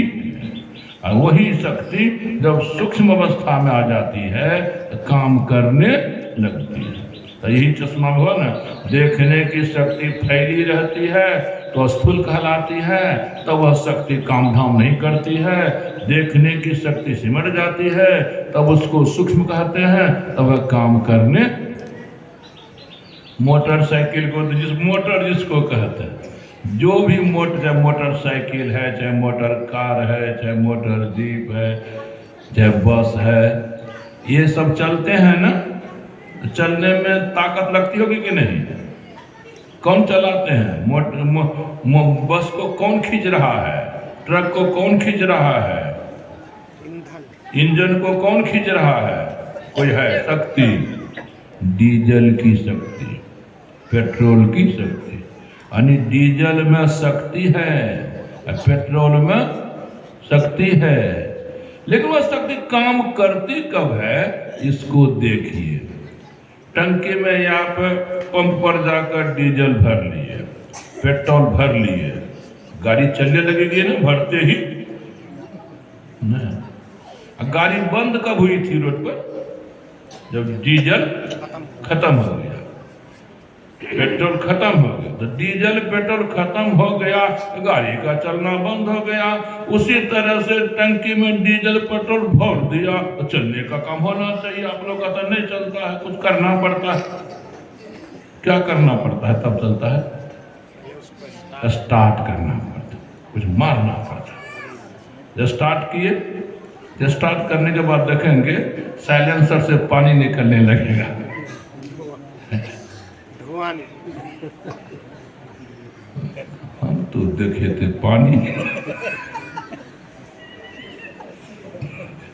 और वही शक्ति जब सूक्ष्म अवस्था में आ जाती है तो काम करने लगती है। तो यही चश्मा हुआ ना, देखने की शक्ति फैली रहती है तो स्थूल कहलाती है, तो वह शक्ति काम धाम नहीं करती है। देखने की शक्ति सिमट जाती है तब उसको सूक्ष्म कहते हैं, तब वह काम करने। मोटरसाइकिल को मोटर जिसको कहते हैं, जो भी मोटर, चाहे मोटरसाइकिल है, चाहे मोटर कार है, चाहे मोटर जीप है, चाहे बस है, ये सब चलते हैं ना, चलने में ताकत लगती होगी कि नहीं? कौन चलाते हैं? बस को कौन खींच रहा है? ट्रक को कौन खींच रहा है? इंजन को कौन खींच रहा है? कोई है शक्ति, डीजल की शक्ति, पेट्रोल की शक्ति। यानी डीजल में शक्ति है, पेट्रोल में शक्ति है, लेकिन वह शक्ति काम करती कब है इसको देखिए। टंकी में या पे पंप पर जाकर डीजल भर लिए, पेट्रोल भर लिए, गाड़ी चलने लगेगी ना भरते ही ना। गाड़ी बंद कब हुई थी रोड पर? जब डीजल खत्म हो गया, पेट्रोल खत्म हो गया। तो डीजल पेट्रोल खत्म हो गया, गाड़ी का चलना बंद हो गया। उसी तरह से टंकी में डीजल पेट्रोल भर दिया तो चलने का काम होना चाहिए। आप लोग का तो नहीं चलता है, कुछ करना पड़ता है। क्या करना पड़ता है तब चलता है? स्टार्ट करना पड़ता है, कुछ मारना पड़ता है। जब स्टार्ट किए, जब स्टार्ट करने के बाद देखेंगे साइलेंसर से पानी निकलने लगेगा। हम तो देखे थे पानी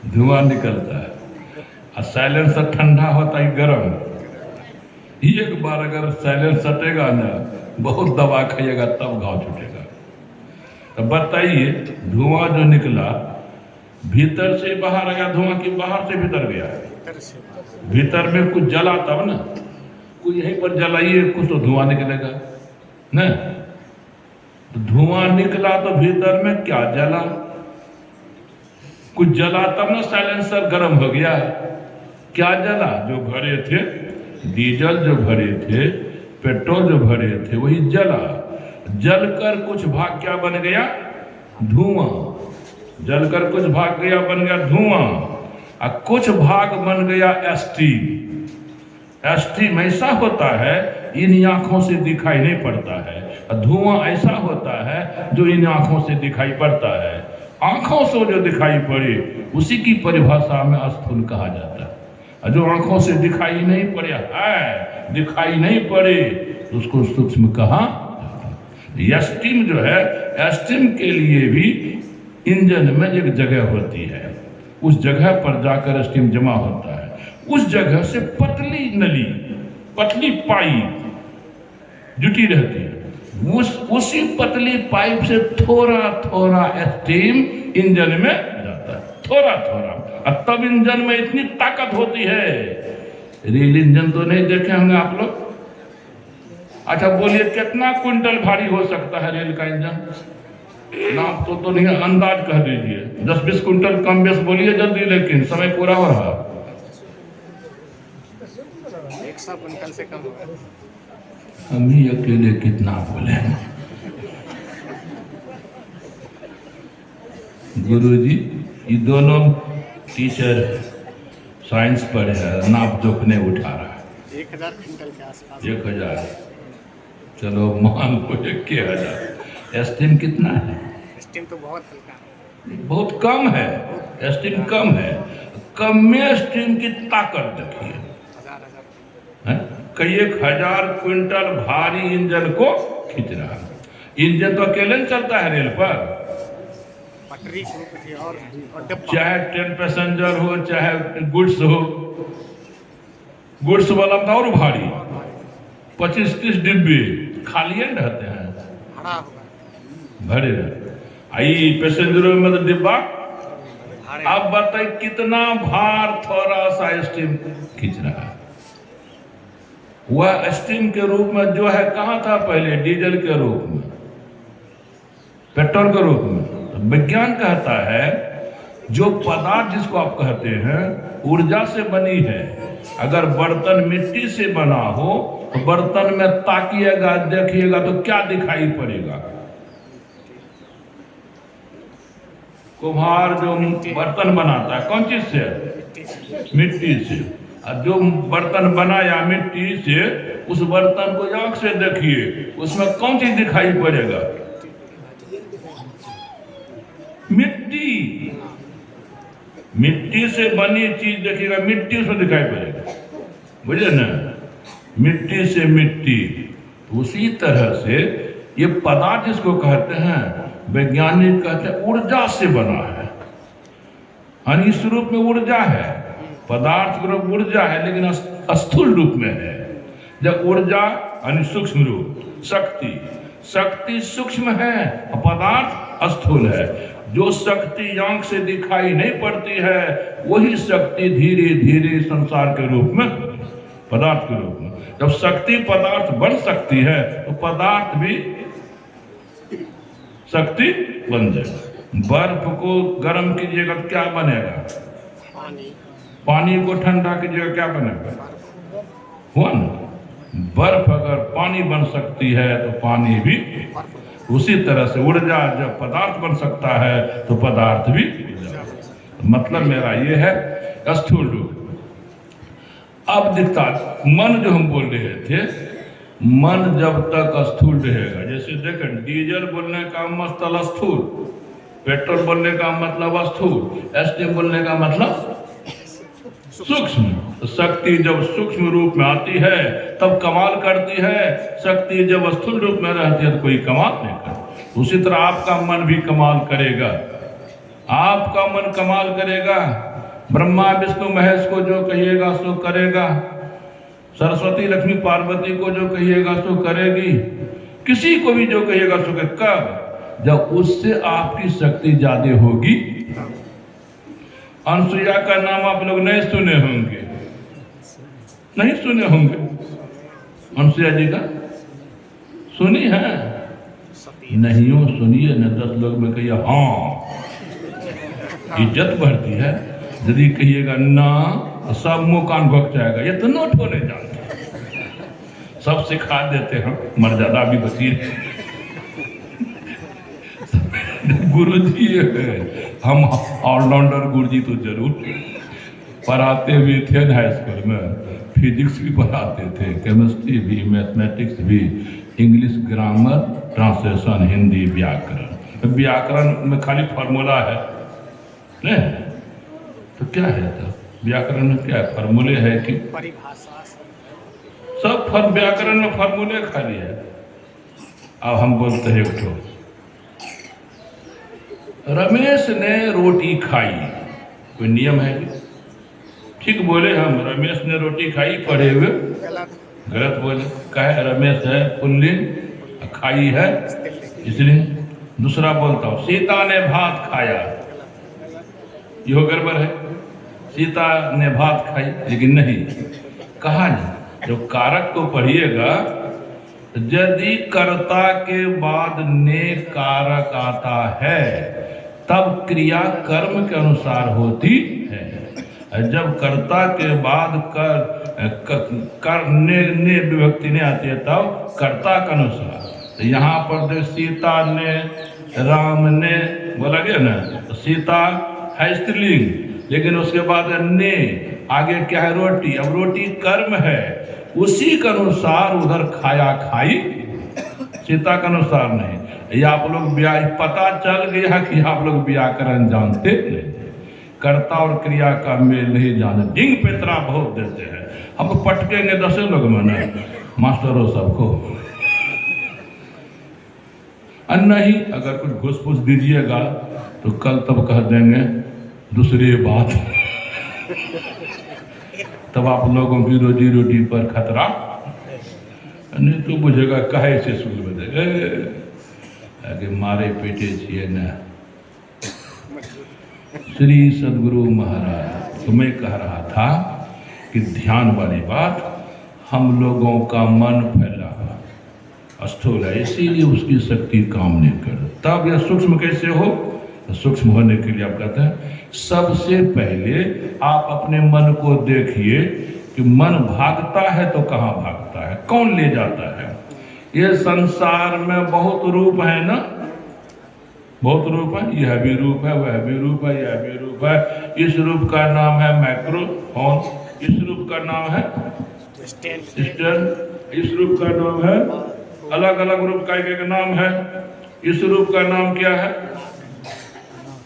धुआं निकलता है, और साइलेंसर ठंडा होता है गर्म। एक बार अगर साइलेंसर सटेगा ना, बहुत दवा खाइएगा तब घाव छूटेगा। तो बताइए, धुआं जो निकला भीतर से बाहर आया धुआं कि बाहर से भीतर गया? भीतर में कुछ जला तब ना, कोई यहीं पर जलाइए कुछ तो धुआं निकलेगा ना। तो धुआं निकला तो भीतर में क्या जला? कुछ जला तब ना साइलेंसर गर्म हो गया। क्या जला? जो भरे थे डीजल, जो भरे थे पेट्रोल, जो भरे थे वही जला। जलकर कुछ भाग क्या बन गया? धुआं। जलकर कुछ भाग गया बन गया धुआं, और कुछ भाग बन गया स्टीम। स्टीम ऐसा होता है इन आंखों से दिखाई नहीं पड़ता है, धुआं ऐसा होता है जो इन आंखों से दिखाई पड़ता है। आंखों से जो दिखाई पड़े उसी की परिभाषा में स्थूल कहा जाता है। जो आंखों से दिखाई नहीं पड़े है, दिखाई नहीं पड़े तो उसको सूक्ष्म कहा। स्टीम जो है, स्टीम के लिए भी इंजन में एक जगह होती है, उस जगह पर जाकर स्टीम जमा होता है। उस जगह से पतली नली, पतली पाइप जुटी रहती है। उसी पतली पाइप से थोड़ा थोड़ा स्टीम इंजन में जाता है, थोड़ा थोड़ा, और तब इंजन में इतनी ताकत होती है। रेल इंजन तो नहीं देखे होंगे आप लोग? अच्छा बोलिए, कितना क्विंटल भारी हो सकता है रेल का इंजन? नाप तो नहीं, अंदाज कह दीजिए। 10-20 क्विंटल कम बेस बोलिए जल्दी, लेकिन समय पूरा हो रहा। 100 क्विंटल से कम होगा। हम ही अकेले कितना बोले? गुरुजी, ये दोनों टीचर साइंस पर है, नाप जोखने उठा रहा है। 1000 क्विंटल के आसपास। 1000, चलो मान लो 1000। एस्टीम कितना है? स्टीम तो बहुत हल्का है। बहुत कम है, एस्टीम कम है। कम में स्टीम की ताकत देखिए, हजार कई 1000 क्विंटल भारी इंजन को खींच रहा है। इंजन तो अकेले नहीं चलता है रेल पर, पटरी और डब्बा। चाहे ट्रेन पैसेंजर हो चाहे गुड्स हो, गुड्स वाला तो और भारी, 25-30 डिब्बे खाली रहते हैं, भरा होगा। भरे रहते। आई पैसेंजरों में तो डिब्बा। भारे। अब बताइए कितना भार थोड़ा सा स्टीम खींच रहा है। वह स्टीम के रूप में जो है कहाँ था पहले? डीजल के रूप में, पेट्रोल के रूप में। तो विज्ञान कहता है जो पदार्थ जिसको आप कहते हैं ऊर्जा से बनी है। अगर बर्तन मिट्टी से बना हो तो बर्तन में ताकिएगा देखिएगा तो क्या दिखाई पड़ेगा? कुम्हार जो बर्तन बनाता है कौन चीज से? मिट्टी से। और जो बर्तन बनाया मिट्टी से, उस बर्तन को आंख से देखिए, उसमें कौन चीज दिखाई पड़ेगा? मिट्टी। मिट्टी से बनी चीज देखिएगा, मिट्टी उसमें दिखाई पड़ेगा, बुझे ना? मिट्टी से मिट्टी। तो उसी तरह से ये पदार्थ जिसको कहते हैं वैज्ञानिक कहते हैं ऊर्जा से बना है। यानी इस रूप में ऊर्जा है, पदार्थ के रूप ऊर्जा है, लेकिन स्थूल रूप में है। जब ऊर्जा यानी सूक्ष्म रूप, शक्ति, शक्ति सूक्ष्म है, पदार्थ स्थूल है। जो शक्ति आंख से दिखाई नहीं पड़ती है वही शक्ति धीरे धीरे संसार के रूप में, पदार्थ के रूप में। जब शक्ति पदार्थ बन सकती है तो पदार्थ भी शक्ति बन जाएगा। बर्फ को गर्म कीजिएगा तो क्या बनेगा? पानी को ठंडा कीजिएगा क्या बनेगा? हुआ ना? बर्फ अगर पानी बन सकती है तो पानी भी, उसी तरह से ऊर्जा जब पदार्थ बन सकता है तो पदार्थ भी। मतलब मेरा ये है स्थूल रूप। अब दिखता मन जो हम बोल रहे थे, मन जब तक स्थूल रहेगा, जैसे देखें डीजल बोलने का मतलब स्थूल, पेट्रोल बोलने का मतलब स्थूल, एस्टीम बोलने का मतलब सूक्ष्म। तो शक्ति जब सूक्ष्म रूप में आती है तब कमाल करती है, शक्ति जब स्थूल रूप में रहती है तो कोई कमाल नहीं करती। उसी तरह आपका मन भी कमाल करेगा, आपका मन कमाल करेगा। ब्रह्मा विष्णु महेश को जो कहिएगा सो करेगा, सरस्वती लक्ष्मी पार्वती को जो कहिएगा सो करेगी, किसी को भी जो कहिएगा सो करेगी। कब? जब उससे आपकी शक्ति ज्यादा होगी। अनसुईया का नाम आप लोग नहीं सुने होंगे, नहीं सुने होंगे। अनसुईया जी का सुनी है? नहीं हो सुनिए न, 10 लोग में कहिए हाँ, इज्जत बढ़ती है। यदि कहिएगा ना सब मुंह कान भग जाएगा। ये तो नोट होने जानते, सब सिखा देते हैं, मर्यादा भी बची है। गुरु जी हम ऑलराउंडर गुरु जी तो जरूर पढ़ाते भी थे हाई स्कूल में, फिजिक्स भी पढ़ाते थे, केमिस्ट्री भी, मैथमेटिक्स भी, इंग्लिश ग्रामर, ट्रांसलेशन, हिंदी, व्याकरण। व्याकरण में खाली फार्मूला है नहीं तो क्या है? तो व्याकरण में क्या है? फार्मूले है कि परिभाषा, सब व्याकरण में फार्मूले खाली है। अब हम बोलते हैं एक ठो, रमेश ने रोटी खाई, कोई नियम है कि? ठीक बोले हम, रमेश ने रोटी खाई, पढ़े हुए गलत बोले। कहे रमेश है पुल्लिंग, खाई है इसलिए। दूसरा बोलता हूँ सीता ने भात खाया, यो गड़बड़ है। सीता ने भात खाई, लेकिन नहीं कहा नहीं। जब कारक को पढ़िएगा, यदि कर्ता के बाद ने कारक आता है तब क्रिया कर्म के अनुसार होती है। जब कर्ता के बाद कर ने विभक्ति नहीं आती है तब कर्ता के अनुसार। तो यहाँ पर सीता ने, राम ने बोला गया ना, तो सीता है स्त्रीलिंग, लेकिन उसके बाद ने आगे क्या है? रोटी। अब रोटी कर्म है, उसी के अनुसार उधर खाया खाई, सीता के अनुसार नहीं। ये आप लोग पता चल गया कि आप लोग व्याकरण जानते नहीं, कर्ता और क्रिया का मेल नहीं जाने, डिंग पेतरा बहुत देते हैं। हम पटकेंगे 10 लोग मैंने मास्टरों सबको। नहीं, अगर कुछ घुस फूस दीजिएगा तो कल तब कह देंगे दूसरी बात। तब आप लोगों की रोजी रोटी पर खतरा नहीं तो बुझेगा कहे से सुन बजेगा आगे मारे पेटे छिए न। श्री सदगुरु महाराज, तो मैं कह रहा था कि ध्यान वाली बात, हम लोगों का मन फैला स्थूल है, इसीलिए उसकी शक्ति काम नहीं कर। तब यह सूक्ष्म कैसे हो? तो सूक्ष्म होने के लिए आप कहते हैं सबसे पहले आप अपने मन को देखिए कि मन भागता है तो कहाँ भागता है, कौन ले जाता है? ये संसार में बहुत रूप है ना, बहुत रूप है, यह भी रूप है, वह भी रूप है, यह भी रूप है। इस रूप का नाम है माइक्रोफोन, इस रूप का नाम है स्टैंड, इस रूप का नाम है, अलग अलग रूप का एक नाम है। इस रूप का नाम क्या है?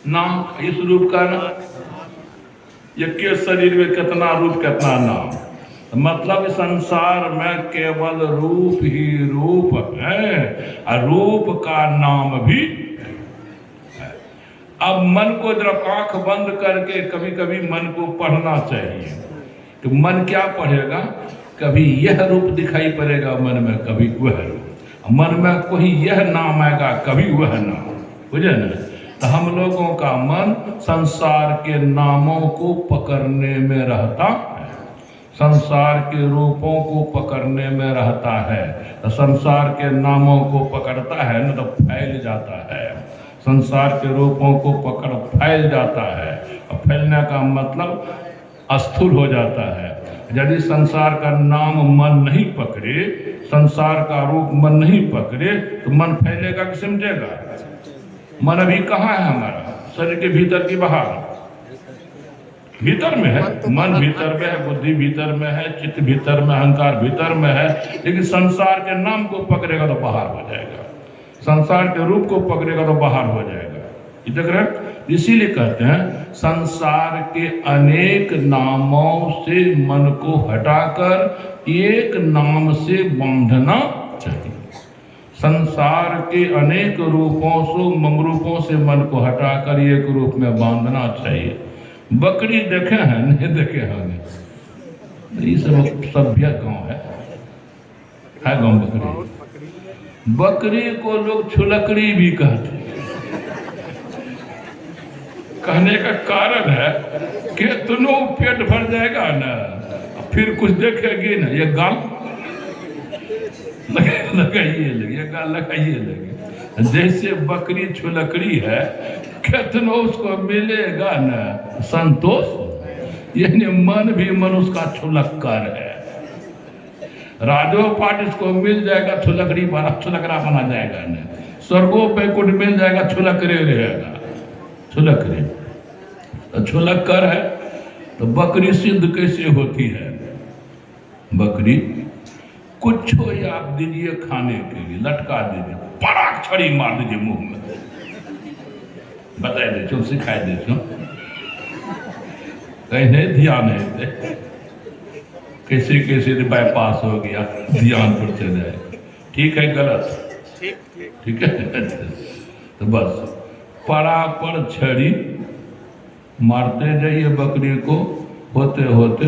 नाम। इस रूप का नाम, एक के शरीर में कितना रूप कितना नाम। मतलब संसार में केवल रूप ही रूप है और रूप का नाम भी है। अब मन को जरा आंख बंद करके कभी कभी मन को पढ़ना चाहिए। तो मन क्या पढ़ेगा? कभी यह रूप दिखाई पड़ेगा मन में, कभी वह रूप, मन में कोई यह नाम आएगा, कभी वह नाम, बुझे ना? तो हम लोगों का मन संसार के नामों को पकड़ने में रहता है, संसार के रूपों को पकड़ने में रहता है। तो संसार के नामों को पकड़ता है ना तो फैल जाता है, संसार के रूपों को पकड़ फैल जाता है। और फैलने का मतलब स्थूल हो जाता है। यदि संसार का नाम मन नहीं पकड़े, संसार का रूप मन नहीं पकड़े तो मन फैलेगा कि सिमटेगा? मन अभी कहाँ है हमारा? शरीर के भीतर की बाहर? भीतर में है। मन भीतर में है, बुद्धि भीतर में है, चित्त भीतर में, अहंकार भीतर में है। लेकिन संसार के नाम को पकड़ेगा तो बाहर हो जाएगा, संसार के रूप को पकड़ेगा तो बाहर हो जाएगा। देख रहे? इसीलिए कहते हैं संसार के अनेक नामों से मन को हटाकर एक नाम से बांधना चाहिए। संसार के अनेक रूपों से, रूपों से मन को हटाकर एक रूप में बांधना चाहिए। बकरी देखे हैं? नहीं देखे हैं? ये सब सभ्य गांव है गांव बकरी। बकरी को लोग छुलकड़ी भी कहते हैं। कहने का कारण है कि दोनों पेट भर जाएगा ना, फिर कुछ देखेगी ना, ये गाल लगाइए लगे, ये गाल लगाइए लगे। जैसे बकरी छुलकड़ी है, कितना उसको मिलेगा ना संतोष, यानी मन भी मनुष्य का छुलक्कर है। राजोपाट इसको मिल जाएगा, छुलकड़ी बना, छुलकरा बना जाएगा ना। स्वर्गों पे कुछ मिल जाएगा, छुलकरे रहेगा, छुलकरे। तो छुलक्कर है तो बकरी सिद्ध कैसे होती है? बकरी कुछ आप दीजिए खाने के लिए, लटका दीजिए, पराक छड़ी मार दीजिए मुंह में, बताए दे, सिखाए दे, कहीं ध्यान है कैसे कैसे बाईपास हो गया, ध्यान पर चले जाए। ठीक है गलत? ठीक है। तो बस परा पर छड़ी मारते जाइए बकरी को, होते होते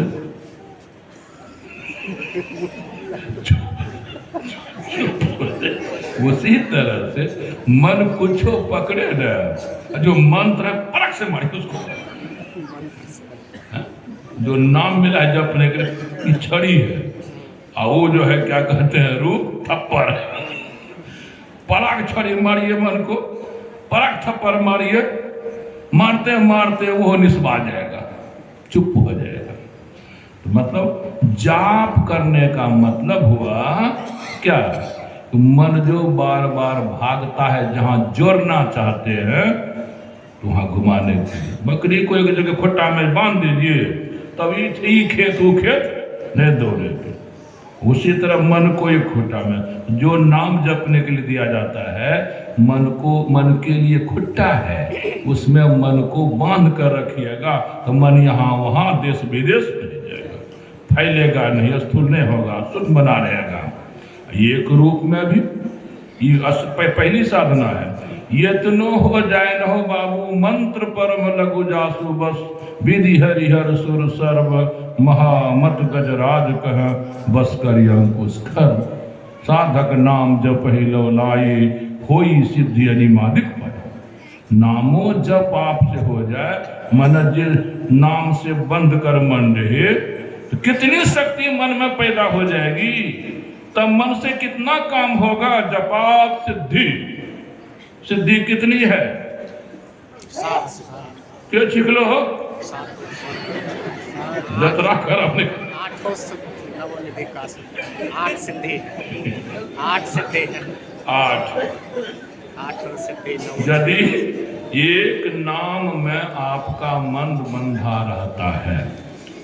उसी तरह से मन कुछ पकड़े ना, जो मंत्र परख से मारे उसको, जो नाम मिला है जपने के छड़ी है, और वो जो है क्या कहते हैं रूप थप्पड़ है। पराग छड़ी मारिए मन को, पराग थप्पड़ मारिए, मारते मारते वो निस्बा जाएगा, चुप हो जाएगा। तो मतलब जाप करने का मतलब हुआ क्या? तो मन जो बार बार भागता है, जहां जोड़ना चाहते हैं तो वहां घुमाने के लिए। बकरी को एक जगह खुट्टा में बांध दीजिए, तभी ही खेत वो खेत नहीं दौड़ेंगे। उसी तरह मन को एक खुट्टा में जो नाम जपने के लिए दिया जाता है, मन के लिए खुट्टा है, उसमें मन को बांध कर रखिएगा तो मन यहाँ वहाँ देश विदेश नहीं जाएगा, फैलेगा नहीं, स्थूल नहीं होगा, शुद्ध बना रहेगा। एक रूप में भी ये पहली साधना है। यत्नो हो जाए न हो बाबू मंत्र परम लघु जासु बस, विधि हरिहर सुर सर्व महामत गजराज कह, बस कर अंकुश कर। साधक नाम जप लो लाए, होई सिद्धि अनिमादिक पाए। नामो जप आपसे हो जाए, मन जिस नाम से बंद कर मन रहे तो कितनी शक्ति मन में पैदा हो जाएगी, तब मन से कितना काम होगा। जपाप सिद्धि, सिद्धि कितनी है? क्यों छिकलो हो जतरा कर अपने 8 सिद्धि 8 सिद्धि। यदि एक नाम में आपका मन बंधा रहता है,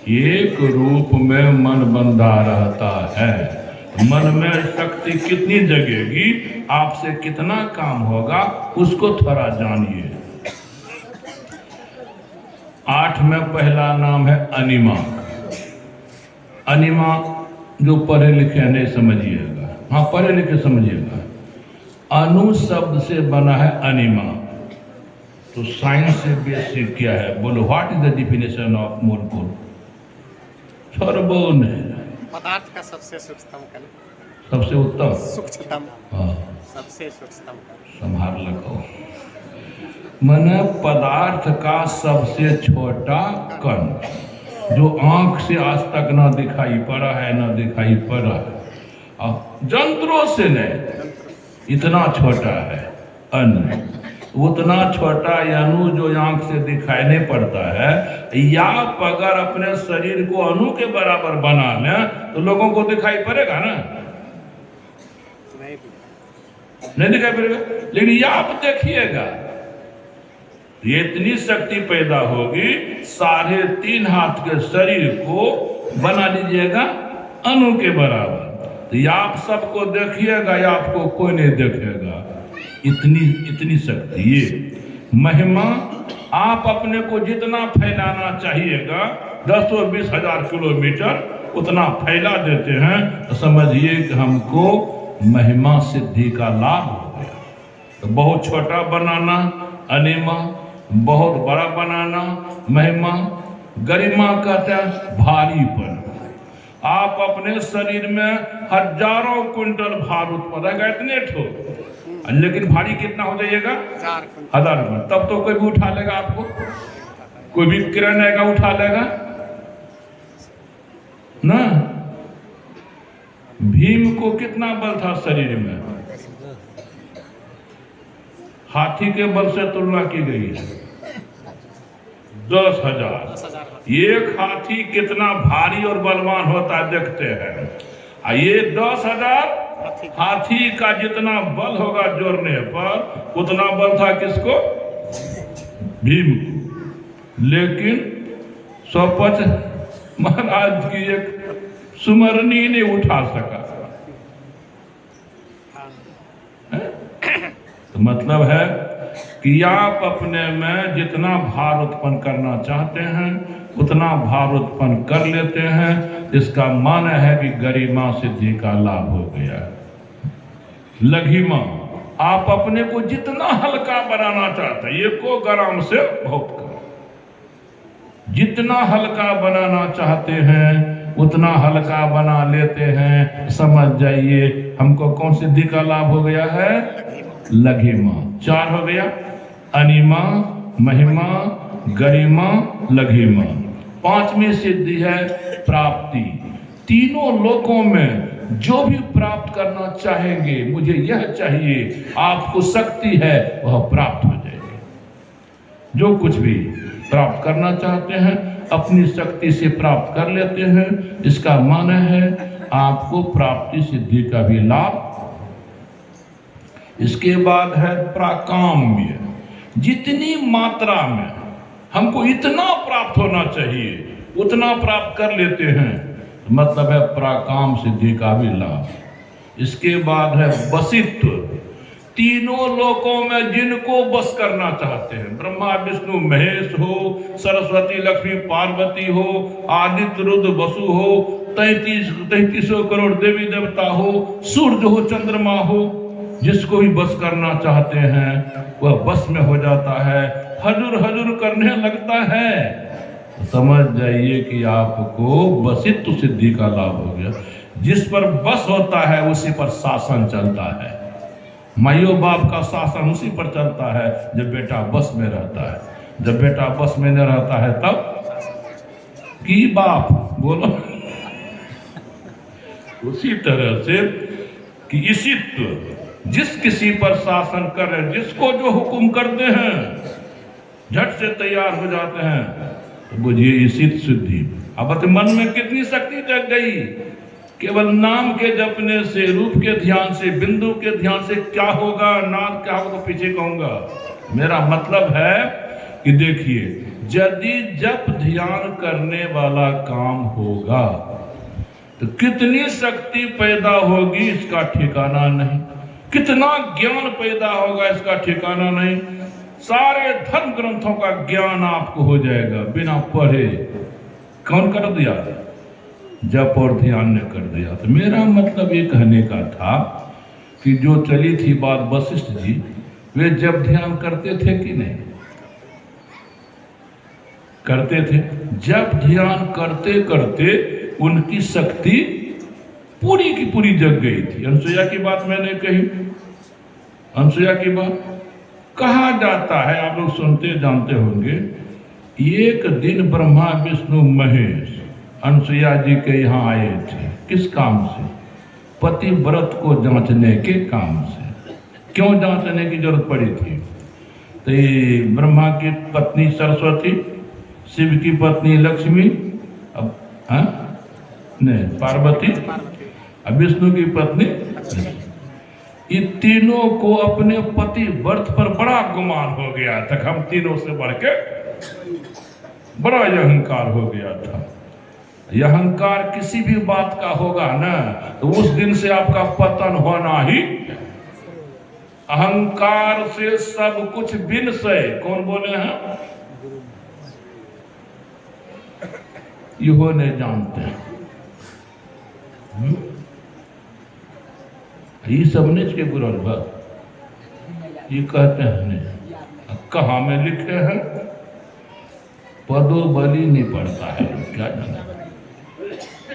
एक रूप में मन बंधा रहता है, मन में शक्ति कितनी जगेगी, आपसे कितना काम होगा, उसको थोड़ा जानिए। 8 में पहला नाम है अनिमा। अनिमा जो पढ़े लिखे नहीं समझिएगा, हाँ पढ़े लिखे समझिएगा। अनु शब्द से बना है अनिमा, तो साइंस से बेसिक क्या है बोलो? What is the definition of मूलभूत? सर्वोन है पदार्थ का सबसे सूक्ष्मतम कण, सबसे उत्तम, सूक्ष्मतम, हाँ सबसे सूक्ष्मतम संभाल लगाओ। मन पदार्थ का सबसे छोटा कण, जो आंख से आज तक ना दिखाई पड़ा है, ना दिखाई पड़ा है, अब जंत्रों से नहीं, इतना छोटा है अन्न। उतना छोटा अणु जो आंख से दिखाई नहीं पड़ता है, या अगर अपने शरीर को अणु के बराबर बना लें तो लोगों को दिखाई पड़ेगा ना? नहीं दिखाई पड़ेगा। लेकिन या आप देखिएगा, ये इतनी शक्ति पैदा होगी, 3.5 हाथ के शरीर को बना लीजिएगा अणु के बराबर, तो या आप सबको देखिएगा या आपको कोई नहीं देखेगा। इतनी शक्ति, ये महिमा आप अपने को जितना फैलाना चाहिएगा, 10-20 हजार किलोमीटर उतना फैला देते हैं, तो समझिए कि हमको महिमा सिद्धि का लाभ हो गया। तो बहुत छोटा बनाना अनिमा, बहुत बड़ा बनाना महिमा। गरिमा कहते हैं भारीपन। आप अपने शरीर में हजारों क्विंटल भार उत्पन्न रहेगा, इतने ठोक, लेकिन भारी कितना हो जाइएगा? 1000 क्विंटल। तब तो कोई भी उठा लेगा आपको, कोई भी किरण आएगा उठा लेगा ना। भीम को कितना बल था शरीर में? हाथी के बल से तुलना की गई है 10,000। एक हाथी कितना भारी और बलवान होता है देखते हैं। ये 10,000 हाथी का जितना बल होगा जोड़ने पर, उतना बल था किसको? भीम को। लेकिन सोपच महाराज की एक सुमरनी ने उठा सका। तो मतलब है कि आप अपने में जितना भार उत्पन्न करना चाहते हैं उतना भार उत्पन्न कर लेते हैं। इसका माने है कि गरिमा सिद्धि का लाभ हो गया। लघिमा, आप अपने को जितना हल्का बनाना चाहते हैं, 1 ग्राम से बहुत कम, जितना हल्का बनाना चाहते हैं उतना हल्का बना लेते हैं। समझ जाइए हमको कौन सिद्धि का लाभ हो गया है? लघिमा। 4 हो गया, अनिमा, महिमा, गरिमा, लघिमा। 5वीं सिद्धि है प्राप्ति। तीनों लोकों में जो भी प्राप्त करना चाहेंगे, मुझे यह चाहिए, आपको शक्ति है, वह प्राप्त हो जाएगी। जो कुछ भी प्राप्त करना चाहते हैं अपनी शक्ति से प्राप्त कर लेते हैं। इसका माने है आपको प्राप्ति सिद्धि का भी लाभ। इसके बाद है प्राकाम्य। जितनी मात्रा में हमको इतना प्राप्त होना चाहिए, उतना प्राप्त कर लेते हैं, मतलब है प्राकाम सिद्धि का भी लाभ। इसके बाद है बसित्व, तीनों लोकों में जिनको बस करना चाहते हैं, ब्रह्मा विष्णु महेश हो, सरस्वती लक्ष्मी पार्वती हो, आदित्य रुद्र वसु हो, 33 करोड़ देवी देवता हो, सूर्य हो, चंद्रमा हो, जिसको भी बस करना चाहते हैं वह बस में हो जाता है, हजूर हजूर करने लगता है। तो समझ जाइए कि आपको बसित्व सिद्धि का लाभ हो गया। जिस पर बस होता है उसी पर शासन चलता है। माइयो बाप का शासन उसी पर चलता है जब बेटा बस में रहता है। जब बेटा बस में नहीं रहता है तब की बाप बोलो। उसी तरह से कि इसित्व, जिस किसी पर शासन कर रहे, जिसको जो हुक्म करते हैं झट से तैयार हो जाते हैं, तो बुझिए इसित सिद्धि। अब मन में कितनी शक्ति जग गई, केवल नाम के जपने से, रूप के ध्यान से, बिंदु के ध्यान से क्या होगा, नाम क्या होगा पीछे कहूंगा। मेरा मतलब है कि देखिए, यदि जप ध्यान करने वाला काम होगा तो कितनी शक्ति पैदा होगी इसका ठिकाना नहीं, कितना ज्ञान पैदा होगा इसका ठिकाना नहीं। सारे धर्म ग्रंथों का ज्ञान आपको हो जाएगा बिना पढ़े। कौन कर दिया? जप और ध्यान ने कर दिया। तो मेरा मतलब ये कहने का था कि जो चली थी बात वशिष्ठ जी, वे जब ध्यान करते थे कि नहीं करते थे? जब ध्यान करते करते उनकी शक्ति पूरी की पूरी जग गई थी। अनसुईया की बात मैंने कही, अनसुईया की बात कहा जाता है, आप लोग सुनते जानते होंगे। एक दिन ब्रह्मा विष्णु महेश अनसुईया जी के यहाँ आए थे। किस काम से? पति व्रत को जांचने के काम से। क्यों जांचने की जरूरत पड़ी थी? तो ये ब्रह्मा की पत्नी सरस्वती, शिव की पत्नी लक्ष्मी, अब नहीं पार्वती, अब विष्णु की पत्नी, ये तीनों को अपने पति व्रत पर बड़ा गुमान हो गया था। हम तीनों से बढ़ के बड़ा अहंकार हो गया था। यह अहंकार किसी भी बात का होगा ना, तो उस दिन से आपका पतन होना ही। अहंकार से सब कुछ विनशय, कौन बोले हैं? यहो ने जानते हैं। ये सब ने के बुरा बात ये कहते हैं, कहाँ में लिखे हैं? पदो बलि नहीं पड़ता है, क्या जाना।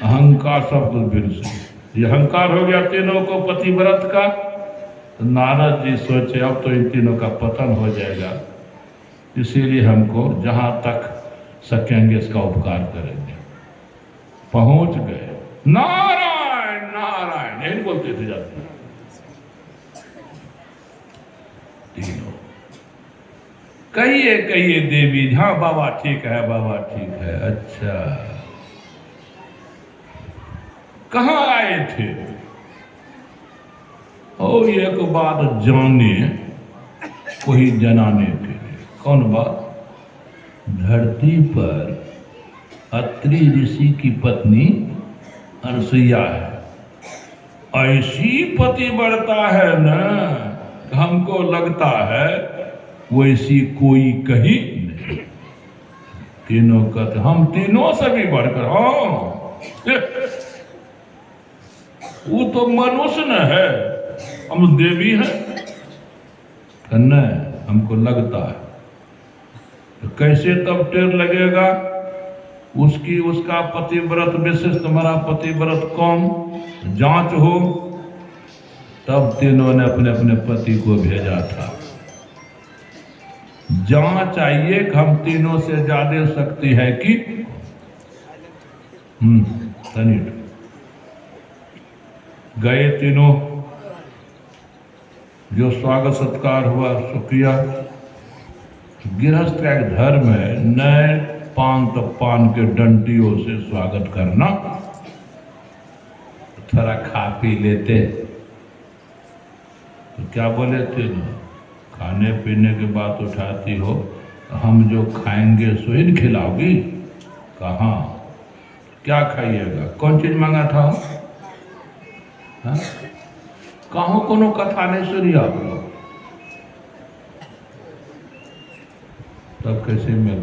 अहंकार सब कुछ विनशय। ये अहंकार हो गया तीनों को पतिव्रत का। तो नारद जी सोचे अब तो इन तीनों का पतन हो जाएगा, इसीलिए हमको जहां तक सकेंगे इसका उपकार करेंगे। पहुंच गए। नारायण नारायण नहीं बोलते थे जाते तीनों। कहिए देवी, हाँ बाबा ठीक है, बाबा ठीक है। अच्छा कहाँ आए थे? और एक बात जाने कोई जनाने के लिए। कौन बात? धरती पर अत्रि ऋषि की पत्नी अनसुईया है। ऐसी पतिव्रता है ना, हमको लगता है वैसी कोई कहीं नहीं। तीनों का हम तीनों से भी बढ़कर, हाँ वो तो मनुष्य न है, हम देवी हैं। नहीं, हमको लगता है। तो कैसे तब टेर लगेगा? उसका पतिव्रत विशिष्ट, हमारा पतिव्रत कौन, जांच हो। तब तीनों ने अपने अपने पति को भेजा था। जांच चाहिए कि हम तीनों से ज्यादा शक्ति है कि तनिक गए तीनों, जो स्वागत सत्कार हुआ सो किया। गृहस्थ का एक धर्म है, नए पान तो पान के डंडियों से स्वागत करना। थोड़ा खा पी लेते तो क्या बोले थे, खाने पीने की बात उठाती हो, हम जो खाएंगे सो ही खिलाओगी। कहाँ, क्या खाइएगा, कौन चीज मांगा था? हाँ? कहाँ कोनो कथा नहीं सुनी आप लोग? तब कैसे मिल?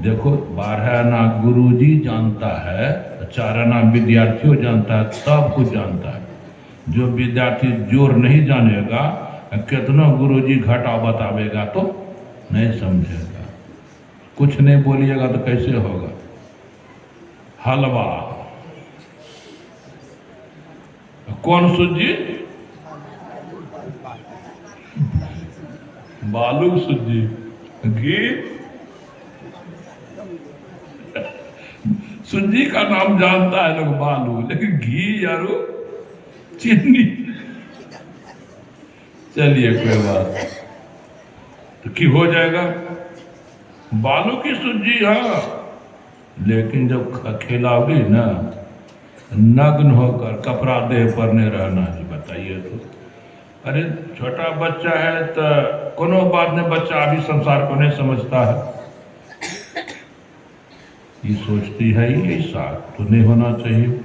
देखो 12 आना गुरुजी जानता है, 4 आना विद्यार्थियों जानता है, सब कुछ जानता है। जो विद्यार्थी जोर नहीं जानेगा, कितना गुरुजी घटा बतावेगा तो नहीं समझेगा। कुछ नहीं बोलिएगा तो कैसे होगा? हलवा कौन सूजी? बालू सूजी। घी, सूजी का नाम जानता है लोग बालू, लेकिन घी यारो चीनी। चलिए कोई बात, तो की हो जाएगा बालू की सूजी। हाँ, लेकिन जब खिलाओगी ना, नग्न होकर कपड़ा देह पर नहीं रहना है। बताइए तो, अरे छोटा बच्चा है तो कोनो बात नहीं, बच्चा अभी संसार को नहीं समझता है, ये सोचती है ये साथ तो नहीं होना चाहिए।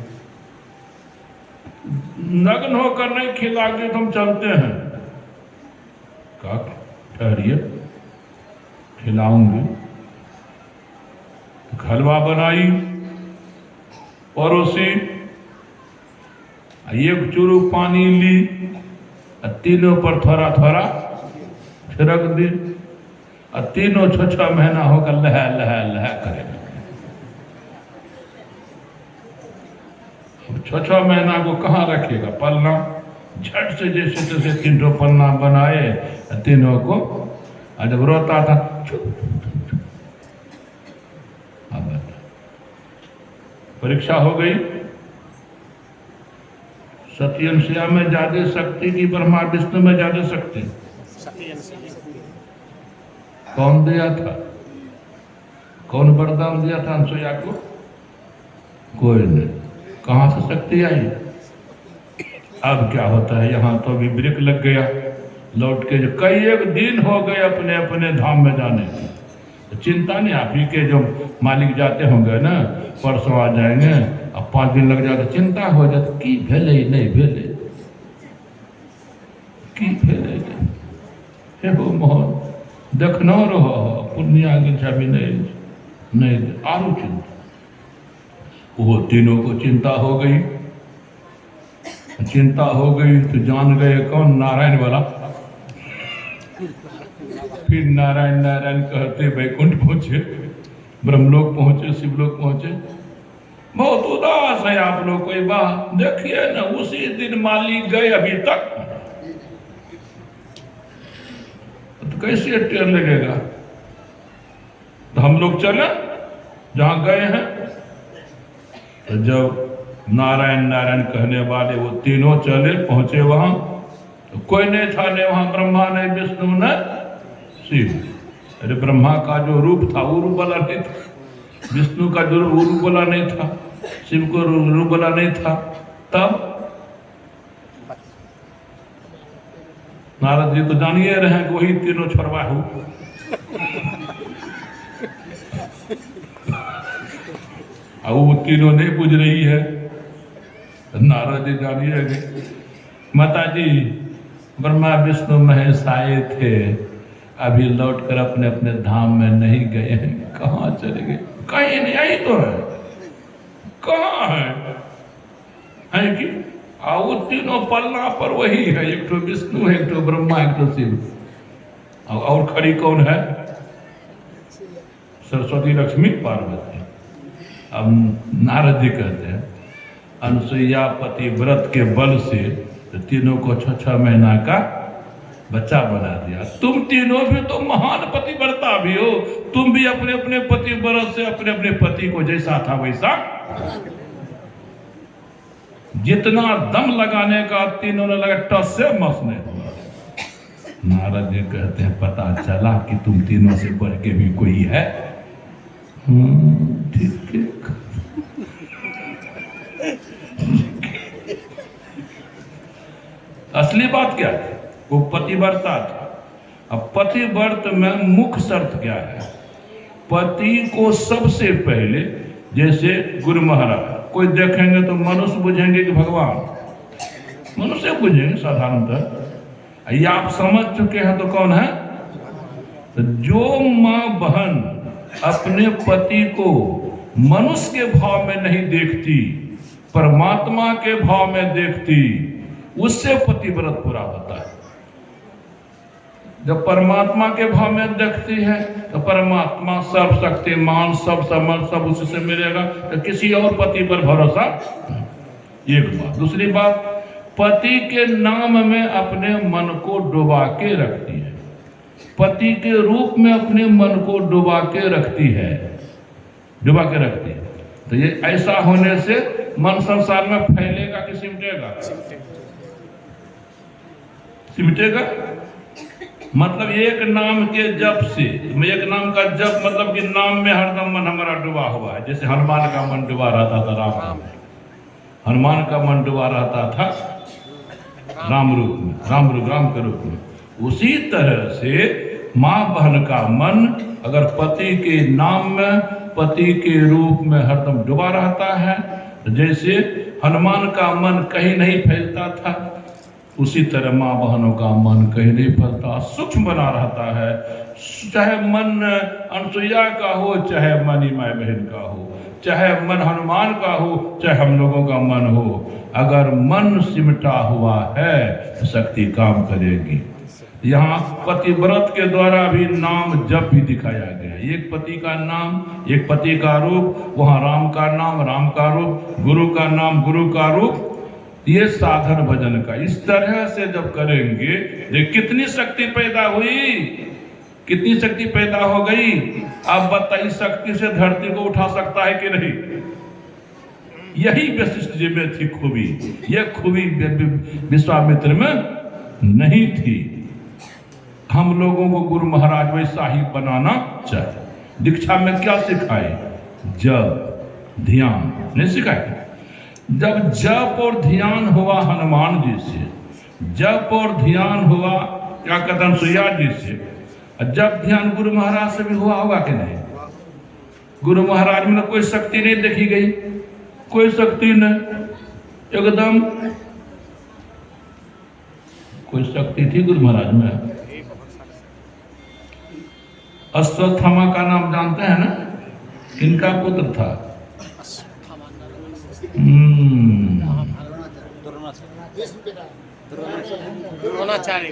नग्न होकर नहीं खिलाओगे तो हम चलते हैं। का ठहरिए, खिलाऊंगी। हलवा बनाई, परोसी, एक चुरुक पानी ली, तीनों पर थोड़ा थोड़ा छिड़क दी, और तीनों 6-6 महीना होकर लह लह लह करेगा। 6-6 महीना को कहाँ रखेगा? पलना झट से जैसे तैसे 3 पन्ना बनाए, तीनों को, और जब रोता था परीक्षा हो गई। सत्यनशिया में ज्यादा शक्ति की ब्रह्मा विष्णु में ज्यादा शक्ति? कौन दिया था? कौन वरदान दिया था अनसुईया को? कोई नहीं। कहां से शक्ति आई? अब क्या होता है, यहां तो अभी ब्रेक लग गया, लौट के जो कई एक दिन हो गए अपने अपने धाम में जाने की, तो चिंता नहीं। आप ही के जो मालिक जाते होंगे ना, परसों आ जाएंगे, अब 5 दिन लग जाते, चिंता हो जाती की भेले नहीं भेले, की भेले हे हो मोहन देखना रहो पूर्णिया के छवि नहीं आरू चिंता। वो तीनों को चिंता हो गई। चिंता हो गई तो जान गए कौन? नारायण वाला। फिर नारायण नारायण कहते वैकुंठ पहुंचे, ब्रह्मलोक पहुंचे, शिवलोक पहुंचे। बहुत उदास है आप लोग, कोई बात देखिए ना, उसी दिन मालिक गए, अभी तक तो कैसे टेर लगेगा? तो हम लोग चले जहां गए हैं। तो जब नारायण नारायण कहने वाले वो तीनों चले, पहुंचे वहां, तो कोई नहीं था, नहीं वहां ब्रह्मा नहीं विष्णु न शिव। अरे ब्रह्मा का जो रूप था वो रूप वाला नहीं था, विष्णु का जो रूप वाला नहीं था, शिव को रूप वाला नहीं था। तब नारद जी तो जानिए रहे हैं कि वही तीनों छोड़वा हो। अब वो तीनों नहीं बुझ रही है। नारद जी जानिए, माता जी ब्रह्मा विष्णु महेश आए थे, अभी लौट कर अपने अपने धाम में नहीं गए हैं। कहाँ चले गए? कहीं नहीं, आई तो है, कहाँ है कि? वो तीनों पलना पर वही है, एक तो विष्णु है, एक तो ब्रह्मा, एक तो शिव। और खड़ी कौन है? सरस्वती, लक्ष्मी, पार्वती। अब नारद जी कहते हैं अनसुईया पति व्रत के बल से तो तीनों को 6-6 महीना का बच्चा बना दिया। तुम तीनों भी तो महान पतिव्रता भी हो, तुम भी अपने अपने पतिव्रत से अपने अपने पति को जैसा था वैसा, जितना दम लगाने का तीनों ने लगा, टस से मस नहीं हुआ। नारद जी कहते हैं पता चला कि तुम तीनों से बढ़ के भी कोई है। ठीक है। असली बात क्या थी? वो पतिव्रता था। अब पतिव्रत में मुख्य शर्त क्या है? पति को सबसे पहले जैसे गुरु महाराज कोई देखेंगे तो मनुष्य बुझेंगे कि भगवान, मनुष्य बुझेंगे साधारणतः। ये आप समझ चुके हैं तो कौन है? तो जो माँ बहन अपने पति को मनुष्य के भाव में नहीं देखती, परमात्मा के भाव में देखती, उससे पतिव्रत पूरा होता है। जब परमात्मा के भाव में देखती है तो परमात्मा सर्वशक्तिमान, सब समर्थ, सब उसी से मिलेगा, तो किसी और पति पर भरोसा। एक बात। दूसरी बात, पति के नाम में अपने मन को डुबा के रखती है, पति के रूप में अपने मन को डुबा के रखती है, डुबा के रखती है। तो ये ऐसा होने से मन संसार में फैलेगा कि सिमटेगा? सिमटेगा। मतलब एक नाम के जप से, एक नाम का जप मतलब कि नाम में हरदम मन हमारा डूबा हुआ है। जैसे हनुमान का मन डूबा रहता था राम, हनुमान का मन डूबा रहता था राम रूप में, राम के रूप में। उसी तरह से माँ बहन का मन अगर पति के नाम में, पति के रूप में हरदम डूबा रहता है, जैसे हनुमान का मन कहीं नहीं फैलता था, उसी तरह माँ बहनों का मन कहीं नहीं फैलता, सूक्ष्म बना रहता है। चाहे मन अनसुईया का हो, चाहे मन माँ बहन का हो, चाहे मन हनुमान का हो, चाहे हम लोगों का मन हो, अगर मन सिमटा हुआ है तो शक्ति काम करेगी। यहाँ पतिव्रत के द्वारा भी नाम जप भी दिखाया गया। एक पति का नाम, एक पति का रूप, वहाँ राम का नाम, राम का रूप, गुरु का नाम, गुरु का रूप, ये साधन भजन का। इस तरह से जब करेंगे ये कितनी शक्ति पैदा हुई, कितनी शक्ति पैदा हो गई। आप बताइए, शक्ति से धरती को उठा सकता है कि नहीं? यही वशिष्ठ जी में थी खूबी, यह खूबी विश्वामित्र में नहीं थी। हम लोगों को गुरु महाराज वैसा ही बनाना चाहिए। दीक्षा में क्या सिखाए? जप ध्यान नहीं सिखाए। जब जप और ध्यान हुआ हनुमान जी से, जप और ध्यान हुआ क्या कहते हैं सुइया जी से, जब ध्यान गुरु महाराज से भी हुआ होगा कि नहीं? गुरु महाराज में कोई शक्ति नहीं देखी गई, कोई शक्ति नहीं, एकदम कोई शक्ति थी गुरु महाराज में? अश्वत्थामा का नाम जानते हैं ना? किनका पुत्र था? द्रोणाचार्य।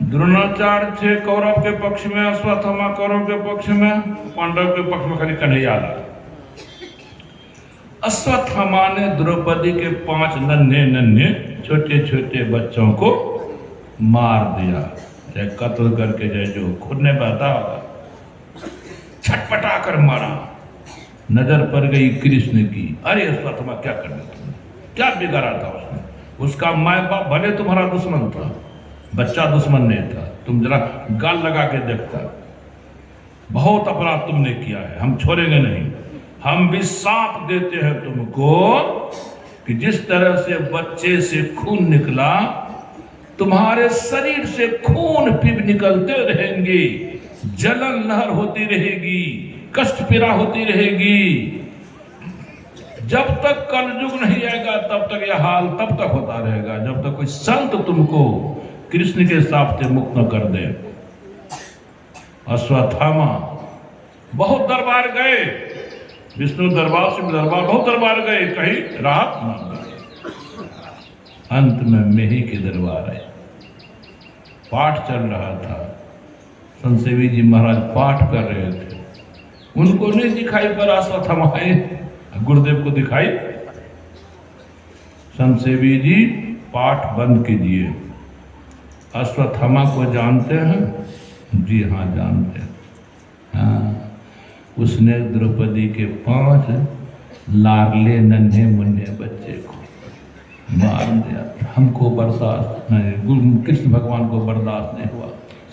द्रोणाचार्य थे कौरव के पक्ष में, अश्वत्थामा कौरव के पक्ष में, पांडव के पक्ष में खाली कन्हैया लाल। अश्वत्थामा ने द्रौपदी के 5 नन्हे छोटे छोटे बच्चों को मार दिया, चाहे कत्ल करके, चाहे जो खुद ने बता होगा, छटपटा कर मारा। नजर पड़ गई कृष्ण की, अरे अश्वत्थामा क्या करना तुमने, क्या बिगाड़ा था उसने? उसका माँ बाप भले तुम्हारा दुश्मन था, बच्चा दुश्मन नहीं था। तुम जरा गाल लगा के देखता, बहुत अपराध तुमने किया है, हम छोड़ेंगे नहीं। हम भी साथ देते हैं तुमको कि जिस तरह से बच्चे से खून निकला, तुम्हारे शरीर से खून पिप निकलते रहेंगे, जलन लहर होती रहेगी, कष्ट पीड़ा होती रहेगी। जब तक कलयुग नहीं आएगा तब तक यह हाल तब तक होता रहेगा, जब तक कोई संत तुमको कृष्ण के साथ से मुक्त न कर दे। अश्वत्थामा बहुत दरबार गए, विष्णु दरबार, शिव दरबार, बहुत दरबार गए, कहीं राहत न मिली। अंत में मेही के दरबार है, पाठ चल रहा था, संसेवी जी महाराज पाठ कर रहे थे, उनको नहीं दिखाई पड़ा, अश्वत्थामा आए, गुरुदेव को दिखाई। संसेवी जी पाठ बंद कीजिए। अश्वत्थामा को जानते हैं? जी हाँ जानते हैं। हाँ, उसने द्रौपदी के 5 लाडले नन्हे मुन्ने बच्चे को मार दिया। हमको बर्दाश्त नहीं, कृष्ण भगवान को बर्दाश्त नहीं हुआ,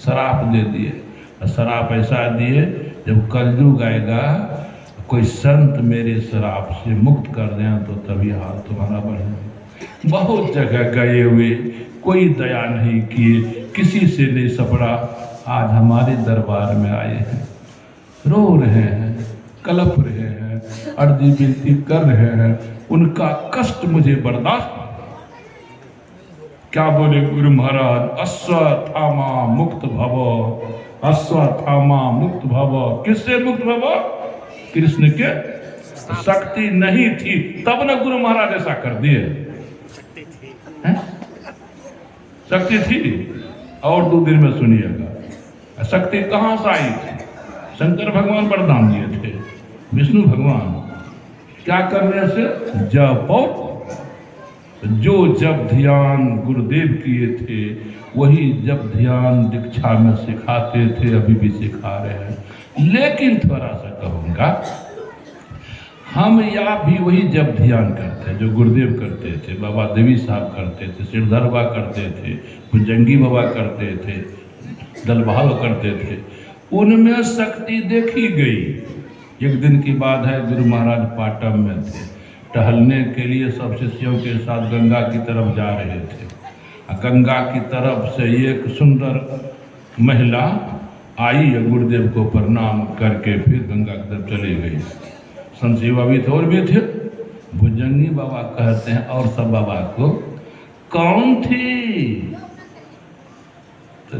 शराप दे दिए। शराप ऐसा दिए, जब कलयुग आएगा कोई संत मेरे शराप से मुक्त कर दें तो तभी हाल तुम्हारा बढ़े। बहुत जगह गए हुए, कोई दया नहीं किए, किसी से नहीं सपड़ा, आज हमारे दरबार में आए हैं। रो रहे हैं, कलप रहे हैं, अर्जी विनती कर रहे हैं, उनका कष्ट मुझे बर्दाश्त। क्या बोले गुरु महाराज, अश्वत्थामा मुक्त भव, अश्वत्थामा मुक्त भव। किससे मुक्त भव? कृष्ण के शक्ति नहीं थी तब न गुरु महाराज ऐसा कर दिए। शक्ति थी। और 2 दिन में सुनिएगा शक्ति कहां से आई थी। शंकर भगवान वरदान दिए थे, विष्णु भगवान क्या करने से? जप। जो जप ध्यान गुरुदेव किए थे वही जप ध्यान दीक्षा में सिखाते थे, अभी भी सिखा रहे हैं। लेकिन थोड़ा सा कहूँगा, हम या भी वही जप ध्यान करते हैं जो गुरुदेव करते थे, बाबा देवी साहब करते थे, सिरधर बाबा करते थे, भुजंगी बाबा करते थे, दल बहादुर करते थे। उनमें शक्ति देखी गई। एक दिन की बात है, गुरु महाराज पाटन में थे, टहलने के लिए सब शिष्यों के साथ गंगा की तरफ जा रहे थे। गंगा की तरफ से एक सुंदर महिला आई, गुरुदेव को प्रणाम करके फिर गंगा की तरफ चली गई। संत सेवा भी और भी थे। भुजंगी बाबा कहते हैं और सब बाबा को, कौन थी? तो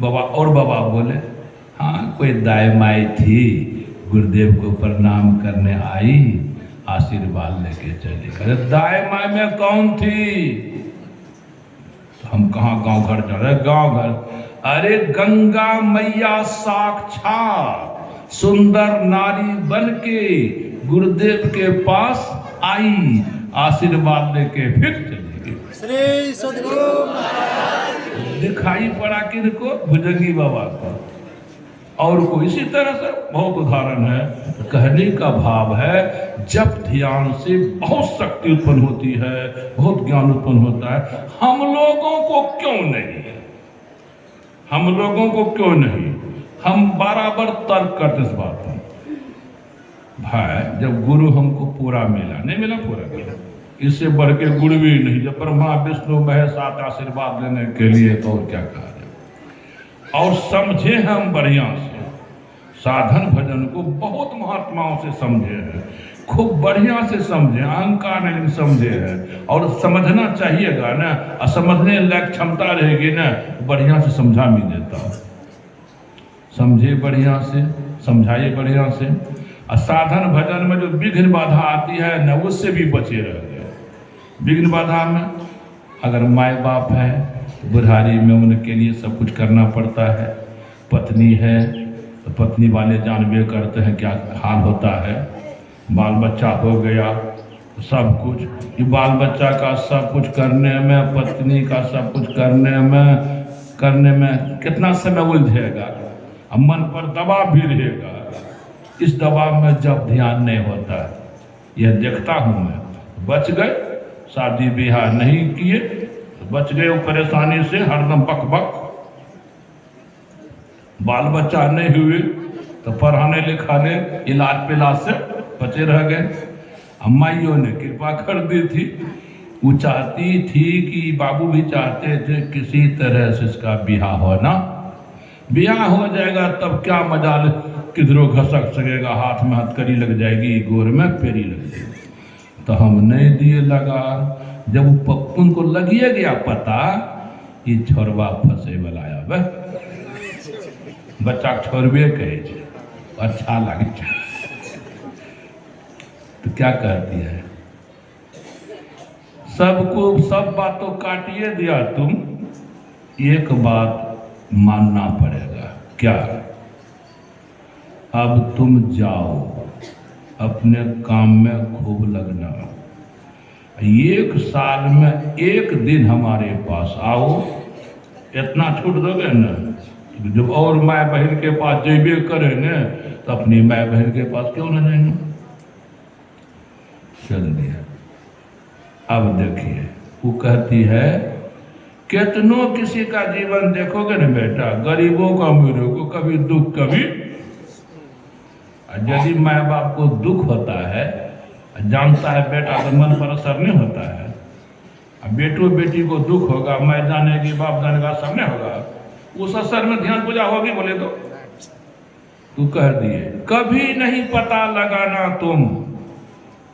बाबा बोले, हाँ कोई दाई माई थी, गुरुदेव को प्रणाम करने आई, आशीर्वाद लेके चली। अरे दाई माई में कौन थी? तो हम कहाँ गांव घर जा रहे? गांव घर? अरे गंगा मैया साक्षात सुंदर नारी बन के गुरुदेव के पास आई, आशीर्वाद लेके फिर चली गई। श्री सद्गुरु दिखाई पड़ा किनको? भुजंगी बाबा को। और को इसी तरह से बहुत उदाहरण है। कहने का भाव है, जब ध्यान से बहुत शक्ति उत्पन्न होती है, बहुत ज्ञान उत्पन्न होता है। हम लोगों को क्यों नहीं? हम लोगों को क्यों नहीं? हम बराबर तर्क करते इस बात में। भाई जब गुरु हमको पूरा मिला, नहीं मिला पूरा मिला, इससे बढ़ के गुरु भी नहीं। जब ब्रह्मा विष्णु महेश आते आशीर्वाद लेने के लिए, तो और क्या कहा जाए। और समझे हम बढ़िया से साधन भजन को, बहुत महात्माओं से समझे हैं, खूब बढ़िया से समझे, अहंकार नहीं समझे हैं। और समझना चाहिएगा ना, और समझने लायक क्षमता रहेगी ना, बढ़िया से समझा भी देता। समझे बढ़िया से, समझाइए बढ़िया से। और साधन भजन में जो विघ्न बाधा आती है ना, उससे भी बचे रह गए। विघ्न बाधा में अगर माए बाप है, बुढ़ारी में उनके लिए सब कुछ करना पड़ता है। पत्नी है तो पत्नी वाले जानबे करते हैं क्या हाल होता है। बाल बच्चा हो गया तो सब कुछ, ये बाल बच्चा का सब कुछ करने में, पत्नी का सब कुछ करने में कितना समय उलझेगा। अब मन पर दबाव भी रहेगा। इस दबाव में जब ध्यान नहीं होता है, यह देखता हूँ मैं। बच गए, शादी ब्याह नहीं किए तो बच गए वो परेशानी से, हरदम बक बक। बाल बच्चा नहीं हुए तो पढ़ाने लिखाने इलाज पिलाज से बचे रह गए। अम्माइयों ने कृपा कर दी थी। वो चाहती थी कि बाबू भी चाहते थे किसी तरह से इसका ब्याह होना। ब्याह हो जाएगा तब क्या मजाल, किधरों घसक सकेगा, हाथ में हथकड़ी लग जाएगी, गोर में पेरी लग जाएगी। तो हम नहीं दिए लगा। जब उनको लगिए गया पता, ये छोरबा फंसे वाला आया, बच्चा छोड़बे कहे, अच्छा लगे तो क्या कहती है, सबको सब बात तो काटिए दिया तुम, एक बात मानना पड़ेगा। क्या? अब तुम जाओ अपने काम में खूब लगना। 1 साल में 1 दिन हमारे पास आओ, इतना छूट दोगे ना। जब और माँ बहन के पास जेबे करे न, तो अपनी माँ बहन के पास क्यों न जाएंगे। चल दिया। अब देखिए, वो कहती है, कितनों किसी का जीवन देखोगे ना बेटा, गरीबों का अमीरों को कभी दुख कभी। यदि माँ बाप को दुख होता है, जानता है बेटा, तो मन पर असर नहीं होता है। बेटो बेटी को दुख होगा, मैं जाने की बाप जाने का असर नहीं होगा। उस असर में ध्यान पूजा होगी बोले तो तू कह दिए। कभी नहीं पता लगाना तुम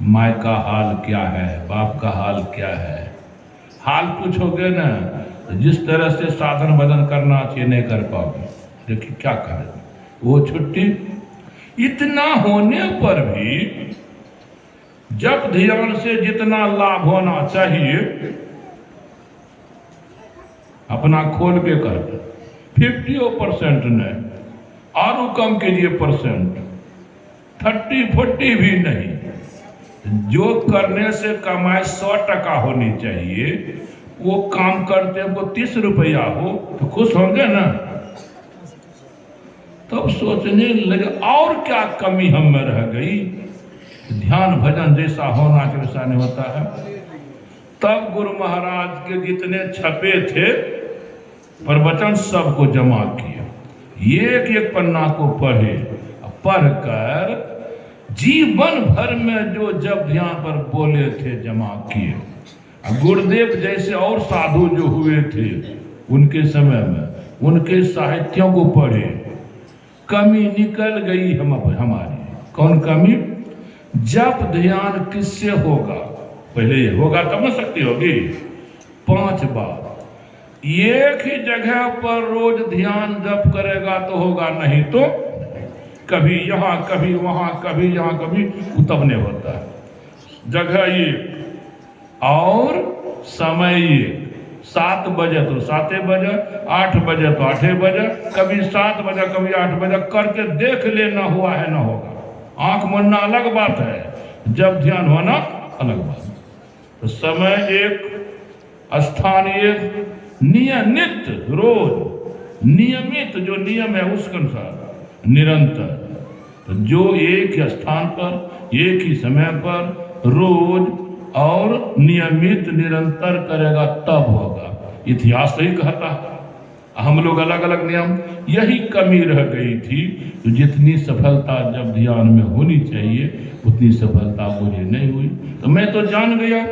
माँ का हाल क्या है, बाप का हाल क्या है। हाल पूछोगे ना, जिस तरह से साधन भजन करना चाहिए नहीं कर पाओगे। देखिए क्या करें, वो छुट्टी। इतना होने पर भी जब ध्यान से जितना लाभ होना चाहिए अपना खोल के कर, 50% नहीं, और कम कीजिए परसेंट, 30-40 भी नहीं। जो करने से कमाई 100% होनी चाहिए, वो काम करते हैं वो 30 रुपया हो तो खुश होंगे ना। तब सोचने लगे और क्या कमी हम में रह गई। ध्यान भजन जैसा होना वैसा नहीं होता है। तब गुरु महाराज के जितने छपे थे प्रवचन सबको जमा किए, एक एक पन्ना को पढ़े, पढ़कर जीवन भर में जो जब ध्यान पर बोले थे जमा किए। गुरुदेव जैसे और साधु जो हुए थे उनके समय में उनके साहित्यों को पढ़े, कमी निकल गई हमारी। कौन कमी? जब ध्यान किससे होगा, पहले ये होगा तब ना शक्ति होगी। 5 बार एक ही जगह पर रोज ध्यान जप करेगा तो होगा, नहीं तो कभी यहाँ कभी वहां कभी यहाँ कभी तब नहीं होता है। जगह ये और समय ये, 7 बजे तो 7 बजे, 8 बजे तो 8 बजे, कभी 7 बजे कभी 8 बजे करके देख लेना हुआ है ना होगा। आंख मुनना अलग बात है, जब ध्यान होना अलग बात है। तो समय एक, स्थान एक, नियमित रोज नियमित जो नियम है उसके अनुसार निरंतर। तो जो एक ही स्थान पर एक ही समय पर रोज और नियमित निरंतर करेगा तब होगा। इतिहास तो ही कहता है, हम लोग अलग अलग नियम, यही कमी रह गई थी। तो जितनी सफलता जब ध्यान में होनी चाहिए उतनी सफलता मुझे नहीं हुई। तो मैं तो जान गया।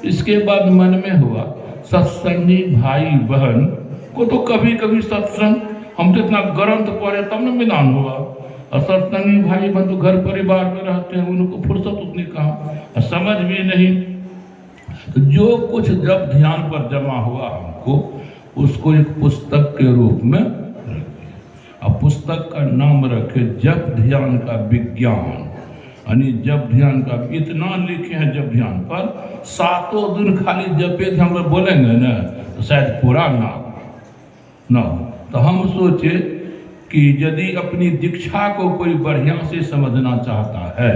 इसके बाद मन में हुआ सत्संगी भाई बहन को तो कभी कभी सत्संग, हम तो इतना ग्रंथ पढ़े तब न मिलान हुआ। और सत्संगी भाई बहन तो घर परिवार में रहते हैं, उनको फुर्सत उतनी कहाँ, समझ भी नहीं। तो जो कुछ जब ध्यान पर जमा हुआ हमको उसको एक पुस्तक के रूप में रख दिया। अब पुस्तक का नाम रखे जप ध्यान का विज्ञान, यानी जप ध्यान का। इतना लिखे हैं जप ध्यान पर, 7 दिन खाली जपे थे हम लोग बोलेंगे ना तो शायद पूरा ना हो। तो हम सोचे कि यदि अपनी दीक्षा को कोई बढ़िया से समझना चाहता है,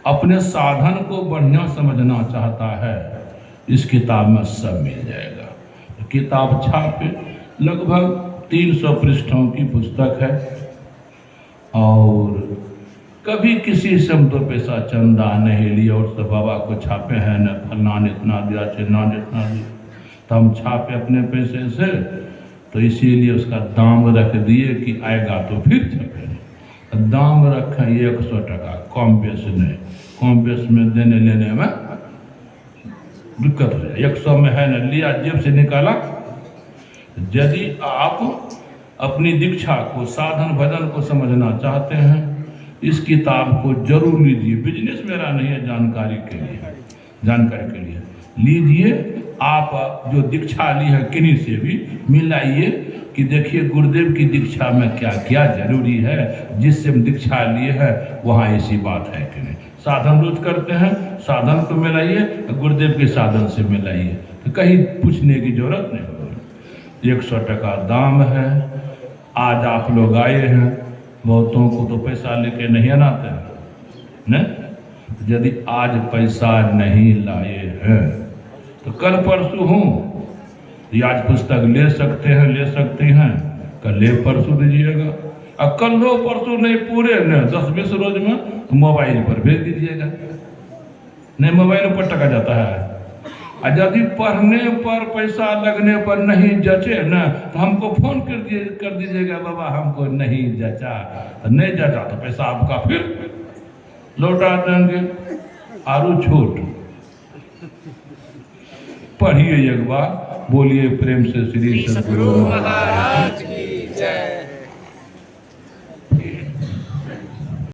अपने साधन को बढ़िया समझना चाहता है, इस किताब में सब मिल जाएगा। तो किताब छापे, लगभग 300 पृष्ठों की पुस्तक है। और कभी किसी से हम 2 पैसा चंदा नहीं लिया, और सब बाबा को छापे हैं न फलना ने इतना दिया, चिन्ना ने इतना दिया, तो हम छापे अपने पैसे से। तो इसीलिए उसका दाम रख दिए कि आएगा तो फिर छपेंगे। दाम रखें 100 टका, कम बेस नहीं। कम बेस में देने लेने में दिक्कत हो जाए। 100 में है न, लिया जेब से निकाला। यदि आप अपनी दीक्षा को, साधन भजन को समझना चाहते हैं, इस किताब को जरूर लीजिए। बिजनेस मेरा नहीं है, जानकारी के लिए लीजिए। आप जो दीक्षा ली है किन्हीं से भी मिलाइए कि देखिए गुरुदेव की दीक्षा में क्या क्या जरूरी है, जिससे हम दीक्षा लिए है वहाँ ऐसी बात है कि नहीं। साधन रोज करते हैं, साधन को मिलाइए, गुरुदेव के साधन से मिलाइए, तो कहीं पूछने की जरूरत नहीं होगी। 100 टका दाम है। आज आप लोग आए हैं, बहुतों को तो पैसा लेके नहीं आते हैं न? यदि आज पैसा नहीं लाए हैं तो कल परसों हूँ, आज पुस्तक ले सकते हैं, कल ले परसों दीजिएगा। और कल लो परसों नहीं पूरे न 10-20 रोज में तो मोबाइल पर भेज दीजिएगा। नहीं, मोबाइल पर टका जाता है। और यदि पढ़ने पर पैसा लगने पर नहीं जचे न तो हमको फोन कर दीजिएगा, बाबा हमको नहीं जचा। नहीं जचा तो पैसा आपका फिर लौटा देंगे। आरू छूट पढ़िए एक बार, बोलिए प्रेम से श्री सद्गुरु महाराज।